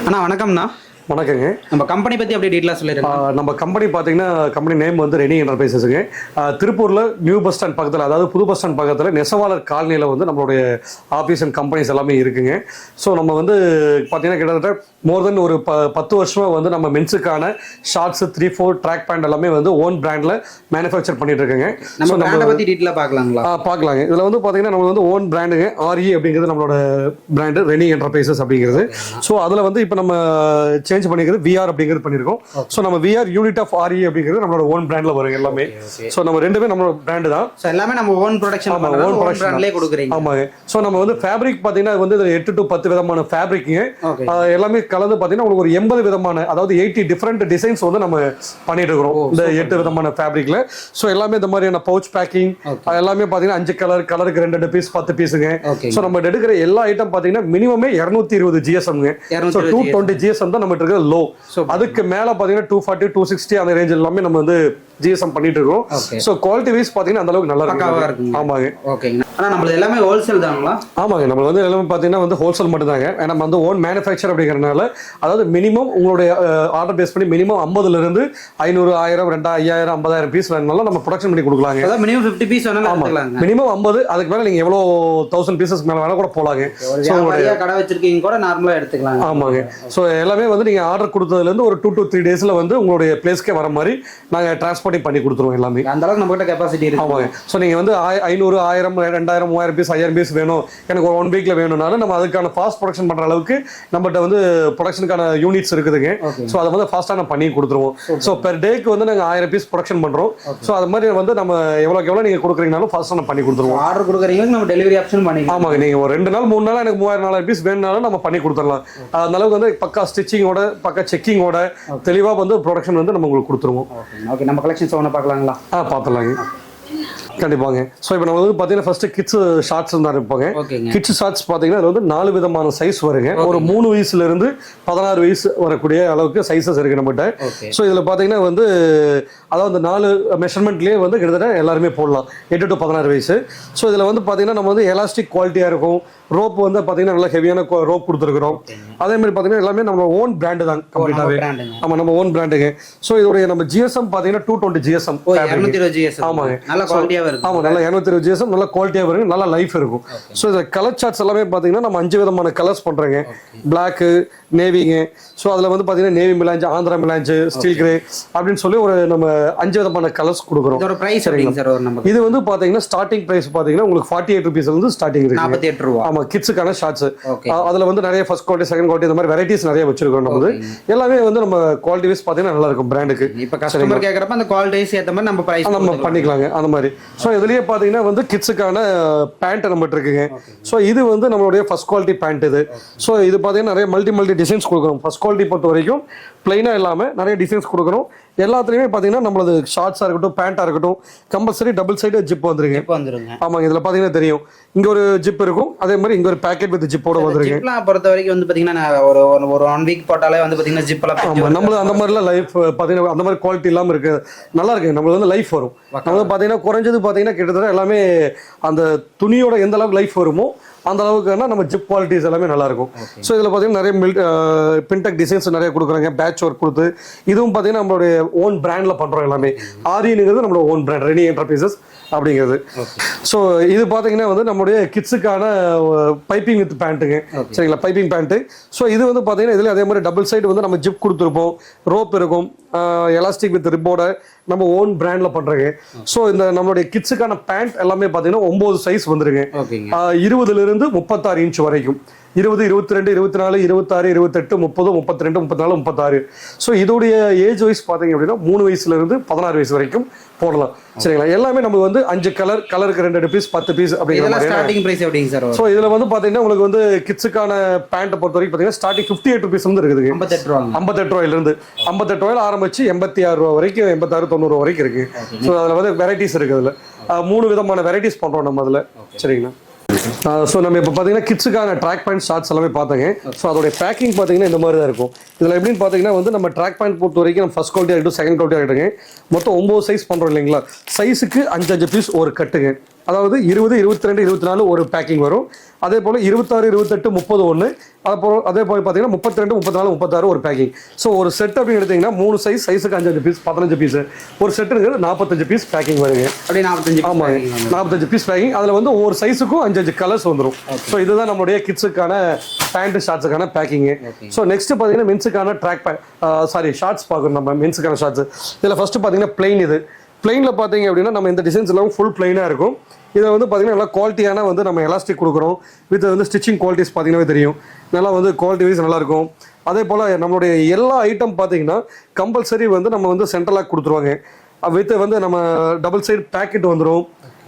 அண்ணா வணக்கம்ண்ணா. வணக்கங்க. நம்ம கம்பெனி பற்றி அப்படியே டீட்டெயிலாக சொல்லிடுறேன். நம்ம கம்பெனி பார்த்தீங்கன்னா கம்பெனி நேம் வந்து ரெனி என்டர்பிரைசஸுங்க. திருப்பூரில் நியூ பஸ் ஸ்டாண்ட் பக்கத்தில், அதாவது புது பஸ் ஸ்டாண்ட் பக்கத்தில் நெசவாளர் காலனியில் வந்து நம்மளுடைய ஆஃபீஸ் அண்ட் கம்பெனிஸ் எல்லாமே இருக்குங்க. ஸோ நம்ம வந்து பார்த்தீங்கன்னா கிட்டத்தட்ட மோர் தென் ஒரு 10 வருஷமாக வந்து நம்ம மென்ஸுக்கான ஷார்ட்ஸ் 3/4 ட்ராக் பேண்ட் எல்லாமே வந்து ஓன் பிராண்டில் மேனுஃபேக்சர் பண்ணிட்டு இருக்கேங்க. நம்ம பிராண்டை பற்றி டீட்டெயிலாக பார்க்கலாங்களா? பார்க்கலாங்க. இதில் வந்து பார்த்தீங்கன்னா நம்ம வந்து ஓன் பிராண்டுங்க. RE அப்படிங்கிறது நம்மளோட பிராண்டு, ரெனி என்டர்பிரைசஸ் அப்படிங்கிறது. ஸோ அதில் வந்து இப்போ நம்ம சேஞ்ச் பண்ணிக்கிறது VR அப்படிங்கிறது பண்ணியிருக்கோம். ஸோ நம்ம VR யூனிட் ஆஃப் RE அப்படிங்கிறது நம்மளோட ஓன் பிராண்ட்ல வரும் எல்லாமே. ஸோ நம்ம ரெண்டுமே நம்மளோட பிராண்டு தான். ஸோ எல்லாமே நம்ம ஓன் ப்ரொடக்ஷன், ஓன் பிராண்ட்லேயே கொடுக்குறீங்க. ஆமாங்க. ஸோ நம்ம வந்து ஃபேப்ரிக் பார்த்தீங்கன்னா வந்து 8 to 10 விதமான ஃபேப்ரிக்குங்க எல்லாமே கலந்து பார்த்தீங்கன்னா உங்களுக்கு ஒரு 80 விதமான, அதாவது 80 டிஃப்ரெண்ட் டிசைன்ஸ் வந்து நம்ம பண்ணிட்டு இருக்கிறோம் இந்த 8 விதமான ஃபேப்ரிக்ல. ஸோ எல்லாமே இந்த மாதிரியான பவுச் பேக்கிங் எல்லாமே பார்த்தீங்கன்னா 5 கலருக்கு 2 பீஸ் 10 பீஸுங்க. ஸோ நம்ம எடுக்கிற எல்லா ஐட்டம் பார்த்தீங்கன்னா மினிமமே 220 GSMங்க. ஸோ 220 GSM தான் நம்ம இருக்கிற லோ. அதுக்கு மேல பாத்தீங்கன்னா 240 260 அந்த ரேஞ்ச் எல்லாமே நம்ம வந்து GSM பண்ணிட்டு இருக்கோம். சோ குவாலிட்டி வைஸ் பாத்தீங்கன்னா அந்த அளவுக்கு நல்லா இருக்கு. ஆமாங்க. ஓகேங்க. ஆனா நம்ம எல்லாமே ஹோல்சேல் தாங்களா? ஆமாங்க. நம்ம வந்து எல்லாமே பாத்தீங்கன்னா வந்து ஹோல்சேல் மட்டும் தாங்க. நம்ம வந்து ஓன் மேனுஃபேக்சர் அப்படிங்கறதுனால, அதாவது மினிமம் உங்களுடைய ஆர்டர் பேஸ் பண்ணி மினிமம் 50ல இருந்து 500 1000 2000 50,000 பீஸ் வேணும்னாலும் நம்ம ப்ரொடக்ஷன் பண்ணி கொடுக்கலாங்க. அதாவது மினிமம் 50 பீஸ் வேணாலும் எடுத்துக்கலாங்க. மினிமம் 50, அதுக்கு மேல நீங்க எவ்வளவு 1000 பீசஸ் மேல வேணா கூட போலாங்க. சோ உங்களுடைய கடை வச்சிருக்கீங்க கூட நார்மலா எடுத்துக்கலாம். ஆமாங்க. சோ எல்லாமே வந்து நீங்க ஆர்டர் கொடுத்ததுல இருந்து ஒரு 2 to 3 டேஸ்ல வந்து உங்களுடைய பிளேஸ்க்கே வர மாதிரி நாங்க டிரான்ஸ்போர்ட்டிங் பண்ணி கொடுத்துருவோம் எல்லாமே. அந்த அளவுக்கு நம்ம கிட்ட கெபாசிட்டி இருக்கு. ஆமாங்க. சோ நீங்க வந்து 500 1000 2000 3000 பீஸ் 5000 பீஸ் வேணும், எனக்கு ஒரு 1 வீக்ல வேணும்னாலும் நம்ம அதுக்கான ஃபாஸ்ட் ப்ரொடக்ஷன் பண்ற அளவுக்கு நம்மகிட்ட வந்து ப்ரொடக்ஷனுக்கான யூனிட்ஸ் இருக்குதுங்க. சோ அதை வந்து ஃபாஸ்டா நம்ம பண்ணி கொடுத்துருவோம். சோ பெர் டேக்கு வந்து நாங்க 1000 பீஸ் ப்ரொடக்ஷன் பண்றோம். சோ அது மாதிரி வந்து நம்ம எவ்வளவு நீங்க கொடுக்குறீங்கனாலும் ஃபாஸ்டா நம்ம பண்ணி கொடுத்துருவோம். ஆர்டர் கொடுக்குறீங்க, நம்ம டெலிவரி ஆப்ஷன் பண்ணி. ஆமாங்க. நீங்க ஒரு 2 நாள் 3 நாள் எனக்கு 3000 4000 பீஸ் வேணும்னாலும் நம்ம பண்ணி கொடுத்துடலாம். அந்த அளவுக்கு வந்து பக்கா ஸ்டிச்சிங்கோட பக்கா செக்கிங்கோட தெளிவா வந்து ப்ரொடக்ஷன் வந்து நம்ம உங்களுக்கு கொடுத்துருவோம். ஓகே. நம்ம கலெக்ஷன்ஸ் ஒன்று பார்க்கலாங்களா? பார்த்துடலாங்க. கண்டிப்பாங்க. ஸோ இப்போ நம்ம வந்து பார்த்தீங்கன்னா ஃபர்ஸ்ட் கிட்ஸ் ஷார்ட்ஸ் தான் இருப்பாங்க. கிட்ஸ் ஷார்ட்ஸ் பார்த்தீங்கன்னா அது வந்து 4 விதமான சைஸ் வருங்க. ஒரு 3 வயசுல இருந்து 16 வயசு வரக்கூடிய அளவுக்கு சைஸஸ் இருக்கு நம்மகிட்ட. ஸோ இதில் பார்த்தீங்கன்னா வந்து அதாவது 4 மெஷர்மெண்ட்லேயே வந்து கிட்டத்தட்ட எல்லாருமே போடலாம் 8 to 16 வயசு. ஸோ இதில் வந்து பார்த்தீங்கன்னா நம்ம வந்து எலாஸ்டிக் குவாலிட்டியாக இருக்கும். ரோப் வந்து பார்த்தீங்கன்னா நல்லா ஹெவியான ரோப் கொடுத்துருக்குறோம். அதே மாதிரி பார்த்தீங்கன்னா எல்லாமே நம்ம ஓன் பிராண்டு தான் கம்ப்ளீட்டாகவே. ஆமாம், நம்ம ஓன் பிராண்டுங்க. ஸோ இதோடைய நம்ம GSM பார்த்தீங்கன்னா 220 GSM. ஆமாங்க. ஆமா, நல்லா 220 GSM நல்ல குவாலிட்டியா வரும், நல்ல லைஃப் இருக்கும். ஸோ இந்த கலர் சார்ட்ஸ் எல்லாமே பார்த்தீங்கன்னா நம்ம 5 விதமான கலர்ஸ் பண்றோங்க. பிளாக்கு, நேவிங்க. ஸோ அதில் வந்து பார்த்தீங்கன்னா நேவி மிலாஞ்சு, ஆந்திரா மிலாஞ்சு, ஸ்டீல் கிரே அப்படின்னு சொல்லி ஒரு நம்ம 5 விதமான கலர்ஸ் கொடுக்குறோம். இது வந்து பார்த்தீங்கன்னா ஸ்டார்டிங் பிரைஸ் பார்த்தீங்கன்னா உங்களுக்கு 48 rupees இருந்து ஸ்டார்டிங் இருக்கு. 48 ரூபா. ஆமா, கிட்ஸுக்கான ஷார்ட்ஸ். அதில் வந்து நிறைய ஃபர்ஸ்ட் குவாலிட்டி, செகண்ட் குவாலிட்டி இந்த மாதிரி வெரைட்டிஸ் நிறைய வச்சிருக்கோம். நம்ம எல்லாமே வந்து நம்ம குவாலிட்டி வைஸ் பார்த்தீங்கன்னா நல்லா இருக்கும் பிராண்டுக்கு. இப்போ கஸ்டமர் கேட்குறப்ப அந்த குவாலிட்டிஸ் ஏற்ற மாதிரி நம்ம பிரைஸ் நம்ம பண்ணிக்கலாங்க அந்த மாதிரி. ஸோ இதுலயே பார்த்தீங்கன்னா வந்து கிட்ஸுக்கான பேண்ட் நம்மகிட்ட இருக்குங்க. ஸோ இது வந்து நம்மளுடைய ஃபர்ஸ்ட் குவாலிட்டி பேண்ட் இது. ஸோ இது பார்த்தீங்கன்னா நிறைய மல்டி டிசைன்ஸ் கொடுக்குறோம். ஃபர்ஸ்ட் குவாலிட்டி பொறுத்த வரைக்கும் பிளைனா இல்லாமல் நிறைய டிசைன்ஸ் கொடுக்குறோம். எல்லாத்துலேயுமே பார்த்தீங்கன்னா நம்மளது ஷார்ட்ஸாக இருக்கட்டும், பேண்ட்டாக இருக்கட்டும், கம்பல்சரி டபுள் சைடு ஜிப் வந்துருங்க. ஆமாங்க. இதில் பார்த்தீங்கன்னா தெரியும், இங்கே ஒரு ஜிப் இருக்கும், அதே மாதிரி இங்கே ஒரு பேக்கெட் வித் ஜிப்போட வந்துருங்க. பொறுத்த வரைக்கும் வந்து பார்த்தீங்கன்னா ஒரு 1 வீக் போட்டாலே வந்து பார்த்தீங்கன்னா ஜிப்லாம். ஆமாம், நம்மளது அந்த மாதிரிலாம் லைஃப் பார்த்தீங்கன்னா அந்த மாதிரி குவாலிட்டி இல்லாமல் இருக்கு, நல்லா இருக்கு. நம்மளுக்கு வந்து லைஃப் வரும். நம்ம பார்த்தீங்கன்னா குறைஞ்சது பார்த்தீங்கன்னா கிட்டத்தட்ட எல்லாமே அந்த துணியோட எந்த அளவுக்கு லைஃப் வருமோ அந்த அளவுக்குன்னா நம்ம ஜிப் குவாலிட்டிஸ் எல்லாமே நல்லா இருக்கும். ஸோ இதில் பார்த்தீங்கன்னா நிறைய பின்டெக் டிசைன்ஸ் நிறைய கொடுக்குறாங்க, பேட்ச் ஒர்க் கொடுத்து. இதுவும் பார்த்தீங்கன்னா நம்மளுடைய ஓன் பிராண்ட்ல பண்றோம் எல்லாமே. REங்கிறது நம்மளோட ஓன் பிராண்ட், ரெனி என்டர்பிரைசஸ் அப்படிங்கிறது. ஸோ இது பார்த்தீங்கன்னா வந்து நம்மளுடைய கிட்ஸுக்கான பைப்பிங் வித் பேண்ட்டுங்க. சரிங்களா, பைப்பிங் பேண்ட்டு. ஸோ இது வந்து பார்த்தீங்கன்னா இதில் அதே மாதிரி டபுள் சைடு வந்து நம்ம ஜிப் கொடுத்துருப்போம், ரோப் இருக்கும், எலாஸ்டிக் வித் ரிப்போட நம்ம ஓன் பிராண்ட்ல பண்றோங்க. ஸோ இந்த நம்மளுடைய கிட்ஸுக்கான பேண்ட் எல்லாமே பார்த்தீங்கன்னா 9 சைஸ் வந்துருங்க. 20ல இருந்து 36 இன்ச் வரைக்கும். 20, 22, 24, 26, 28, 30, 32, 34, 36. ஸோ இதோடைய ஏஜ் வைஸ் பார்த்தீங்க அப்படின்னா 3 வயசுல இருந்து 16 வயசு வரைக்கும் போடலாம். சரிங்களா. எல்லாமே நம்ம வந்து 5 கலருக்கு 2 பீஸ் 10 பீஸ் அப்படிங்கிற மாதிரி. ஸோ இதுல வந்து பாத்தீங்கன்னா உங்களுக்கு வந்து கிட்ஸுக்கான பேண்ட் பொறுத்த வரைக்கும் பாத்தீங்கன்னா ஸ்டார்டிங் 58 rupees வந்து இருக்குதுங்க. 58 ரூபாயில இருந்து 58 ரூபாயில ஆரம்பிச்சு 86 ரூபா வரைக்கும், 86 90 ரூபா வரைக்கும் இருக்கு. ஸோ அதுல வந்து வெரைட்டிஸ் இருக்கு. அதுல 3 விதமான வெரைட்டிஸ் பண்றோம் நம்ம அதுல. சரிங்களா. ஸோ நம்ம இப்போ பார்த்தீங்கன்னா கிட்ஸுக்கான ட்ராக் பேண்ட் ஷார்ட்ஸ் எல்லாமே பார்த்தாங்க. ஸோ அதோட பேக்கிங் பார்த்தீங்கன்னா இந்த மாதிரி தான் இருக்கும். இதில் எப்படின்னு பார்த்தீங்கன்னா வந்து நம்ம ட்ராக் பேண்ட் பொறுத்த வரைக்கும் நம்ம ஃபர்ஸ்ட் குவாலிட்டி ஆகிட்டும், செகண்ட் குவாலிட்டி ஆகிட்டுங்க. மொத்தம் 9 சைஸ் பண்ணுறோம் இல்லைங்களா. சைஸுக்கு 5 பீஸ் ஒரு கட்டுங்க. அதாவது 20, 22, 24 ஒரு பேக்கிங் வரும். அதே போல் 26, 28, 30 ஒன்று. அதே போல் பார்த்தீங்கன்னா 32, 34, 36 ஒரு பேக்கிங். ஸோ ஒரு செட் அப்படின்னு எடுத்தீங்கன்னா 3 சைஸுக்கு 5 பீஸ் 15 பீஸ். ஒரு செட்டுங்கிறது 45 பீஸ் பேக்கிங் வருங்க. அப்படியே 45. ஆமாங்க, 45 பீஸ் பேக்கிங். அதில் வந்து ஒவ்வொரு சைஸுக்கும் 5 கலர்ஸ் வந்துடும். ஸோ இதுதான் நம்மளுடைய கிட்ஸுக்கான பேண்ட் ஷார்ட்ஸுக்கான பேக்கிங்கு. ஸோ நெக்ஸ்ட் பார்த்தீங்கன்னா மென்ஸுக்கான ஷார்ட்ஸ் பார்க்கணும். நம்ம மென்ஸுக்கான ஷார்ட்ஸ் இதில் ஃபர்ஸ்ட் பார்த்தீங்கன்னா பிளெயின். இது பிளெயினில் பார்த்தீங்க அப்படின்னா நம்ம இந்த டிசைன்ஸ் எல்லாம் ஃபுல் பிளெயினாக இருக்கும். இதில் வந்து பார்த்தீங்கன்னா நல்லா குவாலிட்டியான வந்து நம்ம எலாஸ்டிக் கொடுக்குறோம். வித் வந்து ஸ்டிச்சிங் குவாலிட்டிஸ் பார்த்தீங்கன்னா தெரியும், நல்லா வந்து குவாலிட்டி வைஸ் நல்லாயிருக்கும். அதே போல் நம்மளுடைய எல்லா ஐட்டம் பார்த்தீங்கன்னா கம்பல்சரி வந்து நம்ம வந்து சென்ட்ரலாக கொடுத்துருவாங்க. வித் வந்து நம்ம டபுள் சைடு பேக்கெட் வந்துடும்.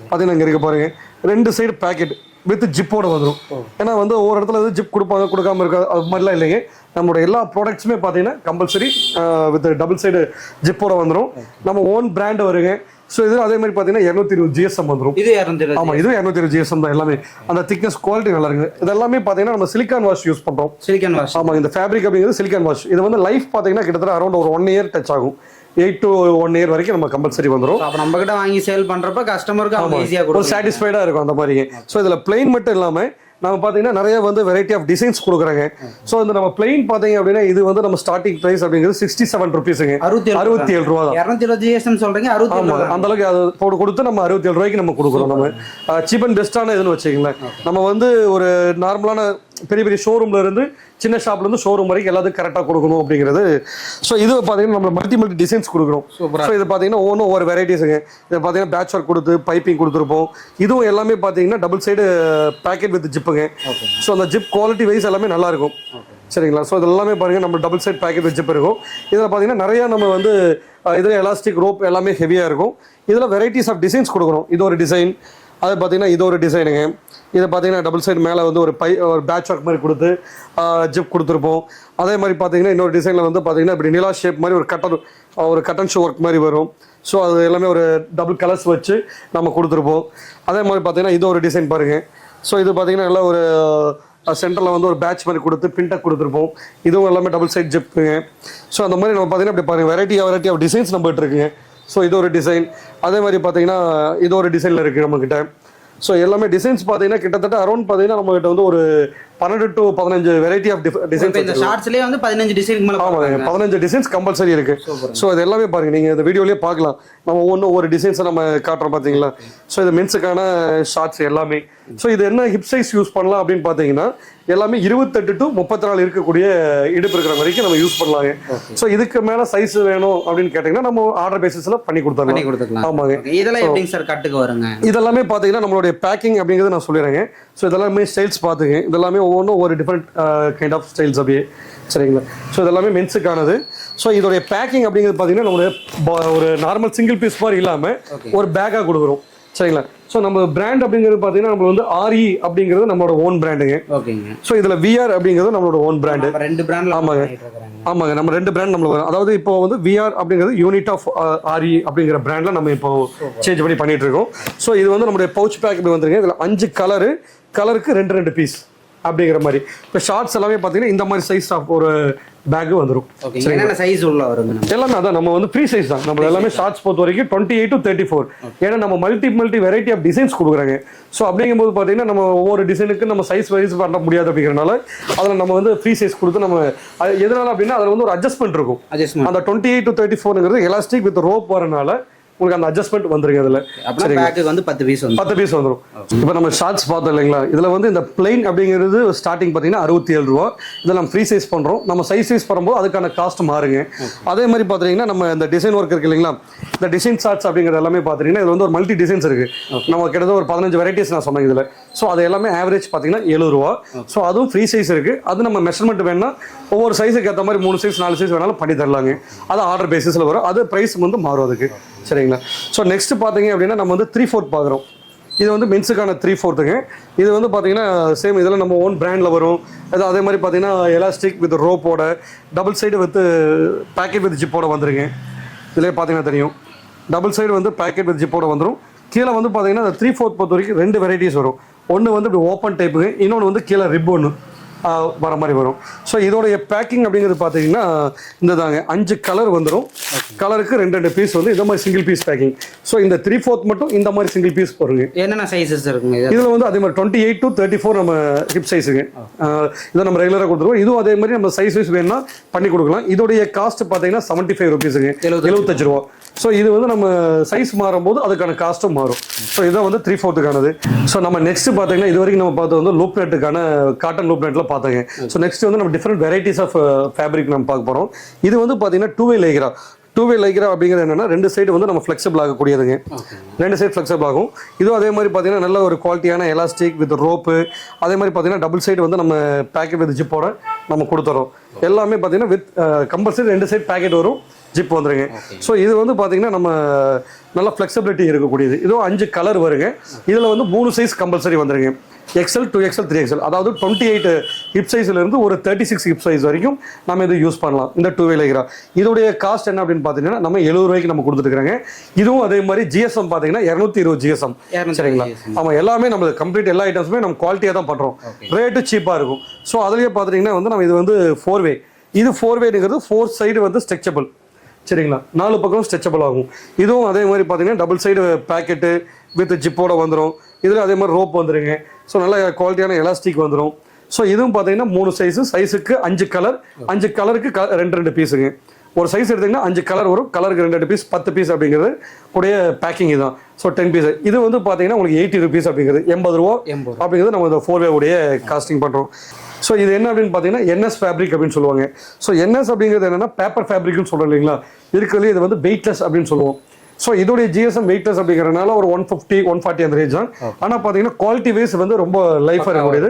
பார்த்தீங்கன்னா இங்கே இருக்க பாருங்கள், 2 சைடு பேக்கெட் வித் ஜிப்போட வந்துடும். ஏன்னா வந்து ஒவ்வொரு இடத்துல வந்து ஜிப் கொடுப்பாங்க, கொடுக்காம இருக்க அது மாதிரிலாம் இல்லைங்க. நம்மளோட எல்லா ப்ராடக்ட்ஸுமே பார்த்தீங்கன்னா கம்பல்சரி வித் டபுள் சைடு ஜிப்போட வந்துடும். நம்ம ஓன் பிராண்ட் வருங்க. ஸோ இது அதே மாதிரி பார்த்தீங்கன்னா 220 GSM வந்துடும். இது 220. ஆமாம், இது 220 GSM தான். எல்லாமே அந்த திக்னஸ் குவாலிட்டி நல்லா இருக்குது. இது எல்லாமே பார்த்தீங்கன்னா நம்ம சிலிக்கான் வாஷ் யூஸ் பண்ணுறோம். Silicon wash. ஆமாம், இந்த ஃபேப்ரிக் அப்படிங்கிறது சிலிக்கான் வாஷ். இது வந்து லைஃப் பார்த்தீங்கன்னா கிட்டத்தட்ட அரௌண்ட் ஒரு 1 இயர் டச் ஆகும். 8 to 1 இயர் வரைக்கும் நம்ம கம்பல்சரி வந்துடும். அப்போ நம்ம கிட்ட வாங்கி சேல் பண்ணுறப்ப கஸ்டமருக்கு அவங்க ஈஸியாக கொடுக்கும், சாட்டிஸ்ஃபைடாக இருக்கும் அந்த மாதிரி. ஸோ இதில் பிளெயின் மட்டும் இல்லாமல் நம்ம பார்த்தீங்கன்னா நிறைய வந்து வெரைட்டி ஆஃப் டிசைன்ஸ் கொடுக்குறாங்க. ஸோ இந்த நம்ம பிளெயின் பார்த்தீங்க அப்படின்னா இது வந்து நம்ம ஸ்டார்டிங் ப்ரைஸ் அப்படிங்கிறது 67 ருபீஸுங்க. 67 ரூபா தான். 220 GSM சொல்றீங்க, 67. அந்த அளவுக்கு அது போட்டு கொடுத்து நம்ம 67 ரூபாய்க்கு நம்ம கொடுக்குறோம். நம்ம சீப் அண்ட் பெஸ்ட்டான இதுன்னு வச்சுக்கங்களேன். நம்ம வந்து ஒரு நார்மலான பெரிய பெரிய ஷோரூம்ல இருந்து சின்ன ஷாப்ல இருந்து ஷோரூம் வரைக்கும் எல்லாத்துக்கும் கரெக்டாக கொடுக்கணும் அப்படிங்கிறது. ஸோ இது பார்த்தீங்கன்னா நம்ம மல்டி டிசைன்ஸ் கொடுக்குறோம். ஸோ இது பார்த்தீங்கன்னா ஒவ்வொரு வெரைட்டிஸுங்க. இதை பார்த்தீங்கன்னா பேட்ச் ஒர்க் கொடுத்து பைப்பிங் கொடுத்துருப்போம். இதுவும் எல்லாமே பார்த்தீங்கன்னா டபுள் சைடு பேக்கெட் வித் ஜிப்புங்க. ஸோ அந்த ஜிப் குவாலிட்டி வைஸ் எல்லாமே நல்லா இருக்கும். சரிங்களா? ஸோ இது எல்லாமே பாருங்கள் நம்ம double side pocket with zip இருக்கும். இதில் பார்த்தீங்கன்னா நிறையா நம்ம வந்து இதில் எலாஸ்டிக் ரோப் எல்லாமே ஹெவியாக இருக்கும். இதில் வெரைட்டிஸ் ஆஃப் டிசைன்ஸ் கொடுக்குறோம். இது ஒரு டிசைன், அது பார்த்தீங்கன்னா இது ஒரு டிசைனுங்க. இதை பார்த்தீங்கன்னா டபுள் சைடு மேலே வந்து ஒரு பேட்ச் ஒர்க் மாதிரி கொடுத்து ஜிப் கொடுத்துருப்போம். அதே மாதிரி பார்த்தீங்கன்னா இன்னொரு டிசைனில் வந்து பார்த்தீங்கன்னா இப்படி நிலா ஷேப் மாதிரி ஒரு கட்டன் ஷோ ஒர்க் மாதிரி வரும். ஸோ அது எல்லாமே ஒரு டபுள் கலர்ஸ் வச்சு நம்ம கொடுத்துருப்போம். அதே மாதிரி பார்த்தீங்கன்னா இது ஒரு டிசைன் பாருங்கள். ஸோ இது பார்த்தீங்கன்னா நல்லா ஒரு சென்டரில் வந்து ஒரு பேட்ச் மாதிரி கொடுத்து பின்டக் கொடுத்துருப்போம். இதுவும் எல்லாமே டபுள் சைட் ஜிப்புங்க. ஸோ அந்த மாதிரி நம்ம பார்த்தீங்கன்னா இப்படி பாருங்கள் வெரைட்டி ஆஃப் டிசைன்ஸ் நம்மகிட்ட இருக்குங்க. ஸோ இது ஒரு டிசைன். அதே மாதிரி பார்த்தீங்கன்னா இது ஒரு டிசைனில் இருக்குது நம்மக்கிட்ட. ஸோ எல்லாமே டிசைன்ஸ் பார்த்தீங்கன்னா கிட்டத்தட்ட அரௌண்ட் பார்த்தீங்கன்னா நம்மகிட்ட வந்து ஒரு 12 to 15 வெரைட்டி ஆஃப் டிசைன்ஸ். இந்த ஷார்ட்ஸ்லயே வந்து 15 டிசைனுக்கு மேல. ஆமாங்க, 15 டிசைன்ஸ் கம்பல்சரி இருக்கு. ஸோ இது எல்லாமே பாருங்க, நீங்க இந்த வீடியோலயே பார்க்கலாம். நம்ம ஒவ்வொரு டிசைன்ஸை நம்ம காட்டுறோம் பார்த்தீங்களா? ஸோ இது மென்ஸுக்கான ஷார்ட்ஸ் எல்லாமே. ஸோ இது என்ன ஹிப் சைஸ் யூஸ் பண்ணலாம் அப்படின்னு பார்த்தீங்கன்னா எல்லாமே 28 to 34 இருக்கக்கூடிய இடுப்பு இருக்கிற வரைக்கும் நம்ம யூஸ் பண்ணலாங்க. ஸோ இதுக்கு மேல சைஸ் வேணும் அப்படின்னு கேட்டீங்கன்னா நம்ம ஆர்டர் பேசிஸ்ல பண்ணி கொடுத்துடலாம். ஆமாங்க. இதெல்லாம் எப்படிங்க சார் கட்டுக்கு வருங்க? இதெல்லாமே பார்த்தீங்கன்னா நம்மளுடைய பேக்கிங் அப்படிங்கிறது நான் சொல்லிடுறேங்க. ஸோ இதெல்லாமே ஸ்டைல்ஸ் பார்த்துங்க. இதெல்லாமே ஒவ்வொன்றும் ஒரு டிஃப்ரெண்ட் கைண்ட் ஆஃப் ஸ்டைல்ஸ் அப்படியே. சரிங்களா? ஸோ இதெல்லாமே மென்ஸுக்கானது. ஸோ இதோடைய பேக்கிங் அப்படிங்கிறது பார்த்தீங்கன்னா நம்மளுடைய ஒரு நார்மல் சிங்கிள் பீஸ் மாதிரி இல்லாமல் ஒரு பேக்காக கொடுக்குறோம். சரிங்களா? ஸோ நம்ம பிராண்ட் அப்படிங்கிறது பார்த்தீங்கன்னா நம்ம வந்து RE அப்படிங்கிறது நம்மளோட ஓன் பிராண்டுங்க. ஓகேங்க. ஸோ இதில் VR அப்படிங்கிறது நம்மளோட ஓன் பிராண்டு. 2 பிராண்ட். ஆமாங்க, நம்ம 2 பிராண்ட் நம்மளுக்கு வரும். அதாவது இப்போ வந்து VR அப்படிங்கிறது யூனிட் ஆஃப் RE அப்படிங்கிற பிராண்டில் நம்ம இப்போ சேஞ்ச் பண்ணிட்டு இருக்கோம். ஸோ இது வந்து நம்மளுடைய பவுச் பேக் இப்படி வந்துருங்க. இதில் 5 கலருக்கு 2 பீஸ் அப்படிங்கிற மாதிரி. இப்போ ஷார்ட்ஸ் எல்லாமே பார்த்தீங்கன்னா இந்த மாதிரி சைஸ் ஆஃப் ஒரு பேக் வந்துடும். என்னென்ன சைஸ் உள்ள வருங்க? எல்லாமே அதான் நம்ம வந்து ஃப்ரீ சைஸ் தான். நம்ம எல்லாமே ஷார்ட்ஸ் பொறுத்த வரைக்கும் 28 to 34. ஏன்னா நம்ம மல்டி வெரைட்டி ஆஃப் டிசைன்ஸ் கொடுக்குறாங்க. ஸோ அப்படிங்கும்போது பார்த்தீங்கன்னா நம்ம ஒவ்வொரு டிசைனுக்கு நம்ம சைஸ் வைஸ் பண்ண முடியாது அப்படிங்கிறனால அதில் நம்ம வந்து ஃப்ரீ சைஸ் கொடுத்து நம்ம எதனால அப்படின்னா அதில் வந்து ஒரு அட்ஜஸ்ட்மெண்ட் இருக்கும். அந்த 28 to 34ங்கிறது எலாஸ்டிக் வித் ரோப் வரனால உங்களுக்கு அந்த அட்ஜஸ்ட்மெண்ட் வந்துருங்க. அதில் பேக்கு வந்து 10 பீஸ் வந்துடும். இப்போ நம்ம ஷார்ட்ஸ் பார்த்தோம் இல்லைங்களா? இதில் வந்து இந்த பிளைன் அப்படிங்கிறது ஸ்டார்டிங் பார்த்தீங்கன்னா 67 ரூபா. இதில் நம்ம ஃப்ரீ சைஸ் பண்ணுறோம். நம்ம சைஸ் பண்ணும்போது அதுக்கான காஸ்ட் மாறுங்க. அதே மாதிரி பார்த்தீங்கன்னா நம்ம இந்த டிசைன் ஒர்க் இருக்கு இல்லைங்களா? இந்த டிசைன் ஷார்ட்ஸ் அப்படிங்கிறது எல்லாமே பார்த்தீங்கன்னா இதில் வந்து ஒரு மல்டி டிசைன்ஸ் இருக்குது. நம்ம கிட்டத்தட்ட ஒரு 15 வெரைட்டிஸ் நான் சொன்னேன் இதில். ஸோ அது எல்லாமே ஆவரேஜ் பார்த்தீங்கன்னா 70 ரூபா. ஸோ அதுவும் ஃப்ரீ சைஸ் இருக்குது. அது நம்ம மெஷர்மெண்ட் வேணும்னா ஒவ்வொரு சைஸுக்கு ஏற்ற மாதிரி 3 சைஸ் 4 சைஸ் வேணாலும் பண்ணி தரலாங்க. அது ஆர்டர் பேசிஸில் வரும். அது ப்ரைஸ் வந்து மாறும் அதுக்கு. சரிங்களா? ஸோ நெக்ஸ்ட் பார்த்தீங்க அப்படின்னா நம்ம வந்து 3/4 பார்க்குறோம். இது வந்து மென்ஸுக்கான 3/4ங்க. இது வந்து பார்த்தீங்கன்னா சேம் இதில் நம்ம ஓன் பிராண்டில் வரும். அது அதே மாதிரி பார்த்தீங்கன்னா எலாஸ்டிக் வித் ரோப்போட double side with pocket with ஜிப்போட வந்துருங்க. இதிலே பார்த்தீங்கன்னா தெரியும், டபுள் சைடு வந்து பேக்கெட் வித் ஜிப்போட வந்துடும். கீழே வந்து பார்த்தீங்கன்னா 3/4 பொறுத்த வரைக்கும் 2 வெரைட்டிஸ் வரும். ஒன்று வந்து இப்படி ஓப்பன் டைப்புங்க, இன்னொன்று வந்து கீழே ரிப் ஒன்று. வர மாதிரி வரும். ஸோ இதோடைய பேக்கிங் அப்படிங்கிறது பார்த்தீங்கன்னா இந்த தாங்க 5 கலர் வந்துடும். கலருக்கு 2 பீஸ் வந்து இந்த மாதிரி சிங்கிள் பீஸ் பேக்கிங். ஸோ இந்த 3/4 மட்டும் இந்த மாதிரி சிங்கிள் பீஸ் போடுங்க. என்னென்ன சைஸஸ் இருக்குங்க இதில் வந்து அதே மாதிரி 28 to 34 நம்ம ஹிப் சைஸுங்க. இதை நம்ம ரெகுலராக கொடுத்துருவோம். இதுவும் அதே மாதிரி நம்ம சைஸ் வைஸ் வேணும்னா பண்ணி கொடுக்கலாம். இதோடைய காஸ்ட் பார்த்தீங்கன்னா 75 ரூபீஸுங்க, 75 ரூபா. ஸோ இது வந்து நம்ம சைஸ் மாறும்போது அதுக்கான காஸ்ட்டும் மாறும். ஸோ இதான் வந்து 3/4க்கானது. ஸோ நம்ம நெக்ஸ்ட் பார்த்தீங்கன்னா இது வரைக்கும் நம்ம பார்த்தது வந்து லூப் நெட்டுக்கான காட்டன் லூப் நெட்டில் பார்த்தாங்க. ஸோ நெக்ஸ்ட் வந்து நம்ம டிஃப்ரெண்ட் வெரைட்டிஸ் ஆஃப் ஃபேப்ரிக் நம்ம பார்க்க போகிறோம். இது வந்து பார்த்தீங்கன்னா 2-way லைக்ரா. 2-way லைக்ரா அப்படிங்கிறது என்னன்னா 2 சைடு வந்து நம்ம ஃப்ளெக்சிபிள் ஆகக்கூடியதுங்க. 2 சைடு ஃப்ளெக்சிபிள் ஆகும். இதுவும் அதே மாதிரி பார்த்தீங்கன்னா நல்ல ஒரு குவாலிட்டியான எலாஸ்டிக் வித் ரோப்பு. அதே மாதிரி பார்த்தீங்கன்னா டபுள் சைடு வந்து நம்ம பேக்கெட் வித் ஜிப்போட நம்ம கொடுத்துறோம். எல்லாமே பார்த்தீங்கன்னா வித் கம்பல்சரி 2 சைடு பேக்கெட் வரும், ஜிப் வந்துருங்க. ஸோ இது வந்து பார்த்தீங்கன்னா நம்ம நல்ல ஃப்ளெக்சிபிலிட்டி இருக்கக்கூடியது. இதுவும் 5 கலர் வருங்க. இதில் வந்து 3 சைஸ் கம்பல்சரி வந்துருங்க. XL 2XL 3XL, அதாவது 28 ஹிப் சைஸ்ல இருந்து ஒரு 36 ஹிப் சைஸ் வரைக்கும் நம்ம இது யூஸ் பண்ணலாம். இந்த 2-way லைக்ரா இதோடைய காஸ்ட் என்ன அப்படின்னு பார்த்தீங்கன்னா நம்ம 70 ரூபாய்க்கு நம்ம கொடுத்துருக்காங்க. இதுவும் அதே மாதிரி GSM பார்த்தீங்கன்னா 220 GSM. சரிங்களா? ஆமாம், எல்லாமே நம்ம கம்ப்ளீட் எல்லா ஐட்டம்ஸுமே நம்ம குவாலிட்டியாக தான் பண்ணுறோம். ரேட்டு சீப்பாக இருக்கும். ஸோ அதுலேயே பார்த்துட்டிங்கன்னா வந்து நம்ம இது வந்து 4-way. இது 4-wayங்கிறது 4 சைடு வந்து ஸ்ட்ரெச்சபிள். சரிங்களா? 4 பக்கம் ஸ்ட்ரெச்சபிள் ஆகும். இதுவும் அதே மாதிரி பார்த்தீங்கன்னா டபுள் சைடு பேக்கெட்டு வித் ஜிப்போட வந்துடும். இதில் அதே மாதிரி ரோப் வந்துடுங்க. ஸோ நல்ல குவாலிட்டியான எலாஸ்டிக் வந்துடும். ஸோ இதுவும் பார்த்தீங்கன்னா 3 சைஸு, சைஸுக்கு 5 கலர், 5 கலருக்கு 2 பீஸுங்க. ஒரு சைஸ் எடுத்திங்கன்னா 5 கலர் வரும், கலருக்கு 2 பீஸ், 10 பீஸ் அப்படிங்கிறது உடைய பேக்கிங் இதுதான். So 10 piece. இது வந்து பார்த்தீங்கன்னா உங்களுக்கு 80 ரூபீஸ் அப்படிங்கிறது, 80 ரூபா அப்படிங்கிறது நம்ம இந்த 4-way உடைய காஸ்டிங் பண்ணுறோம். ஸோ இது என்ன அப்படின்னு பார்த்தீங்கன்னா NS ஃபேப்ரிக் அப்படின்னு சொல்லுவாங்க. ஸோ NS அப்படிங்கிறது என்னன்னா பேப்பர் ஃபேப்ரிக்னு சொல்கிறோம் இல்லைங்களா? இருக்கிறதுல இது வந்து வெயிட்லெஸ் அப்படின்னு சொல்லுவோம். ஸோ இதோடைய GSM வெயிட்லெஸ் அப்படிங்கிறதுனால ஒரு 150, 140 அந்த ரேஞ்ச் தான். ஆனால் பார்த்தீங்கன்னா குவாலிட்டி வைஸ் வந்து ரொம்ப லைஃபாக இருக்கக்கூடியது.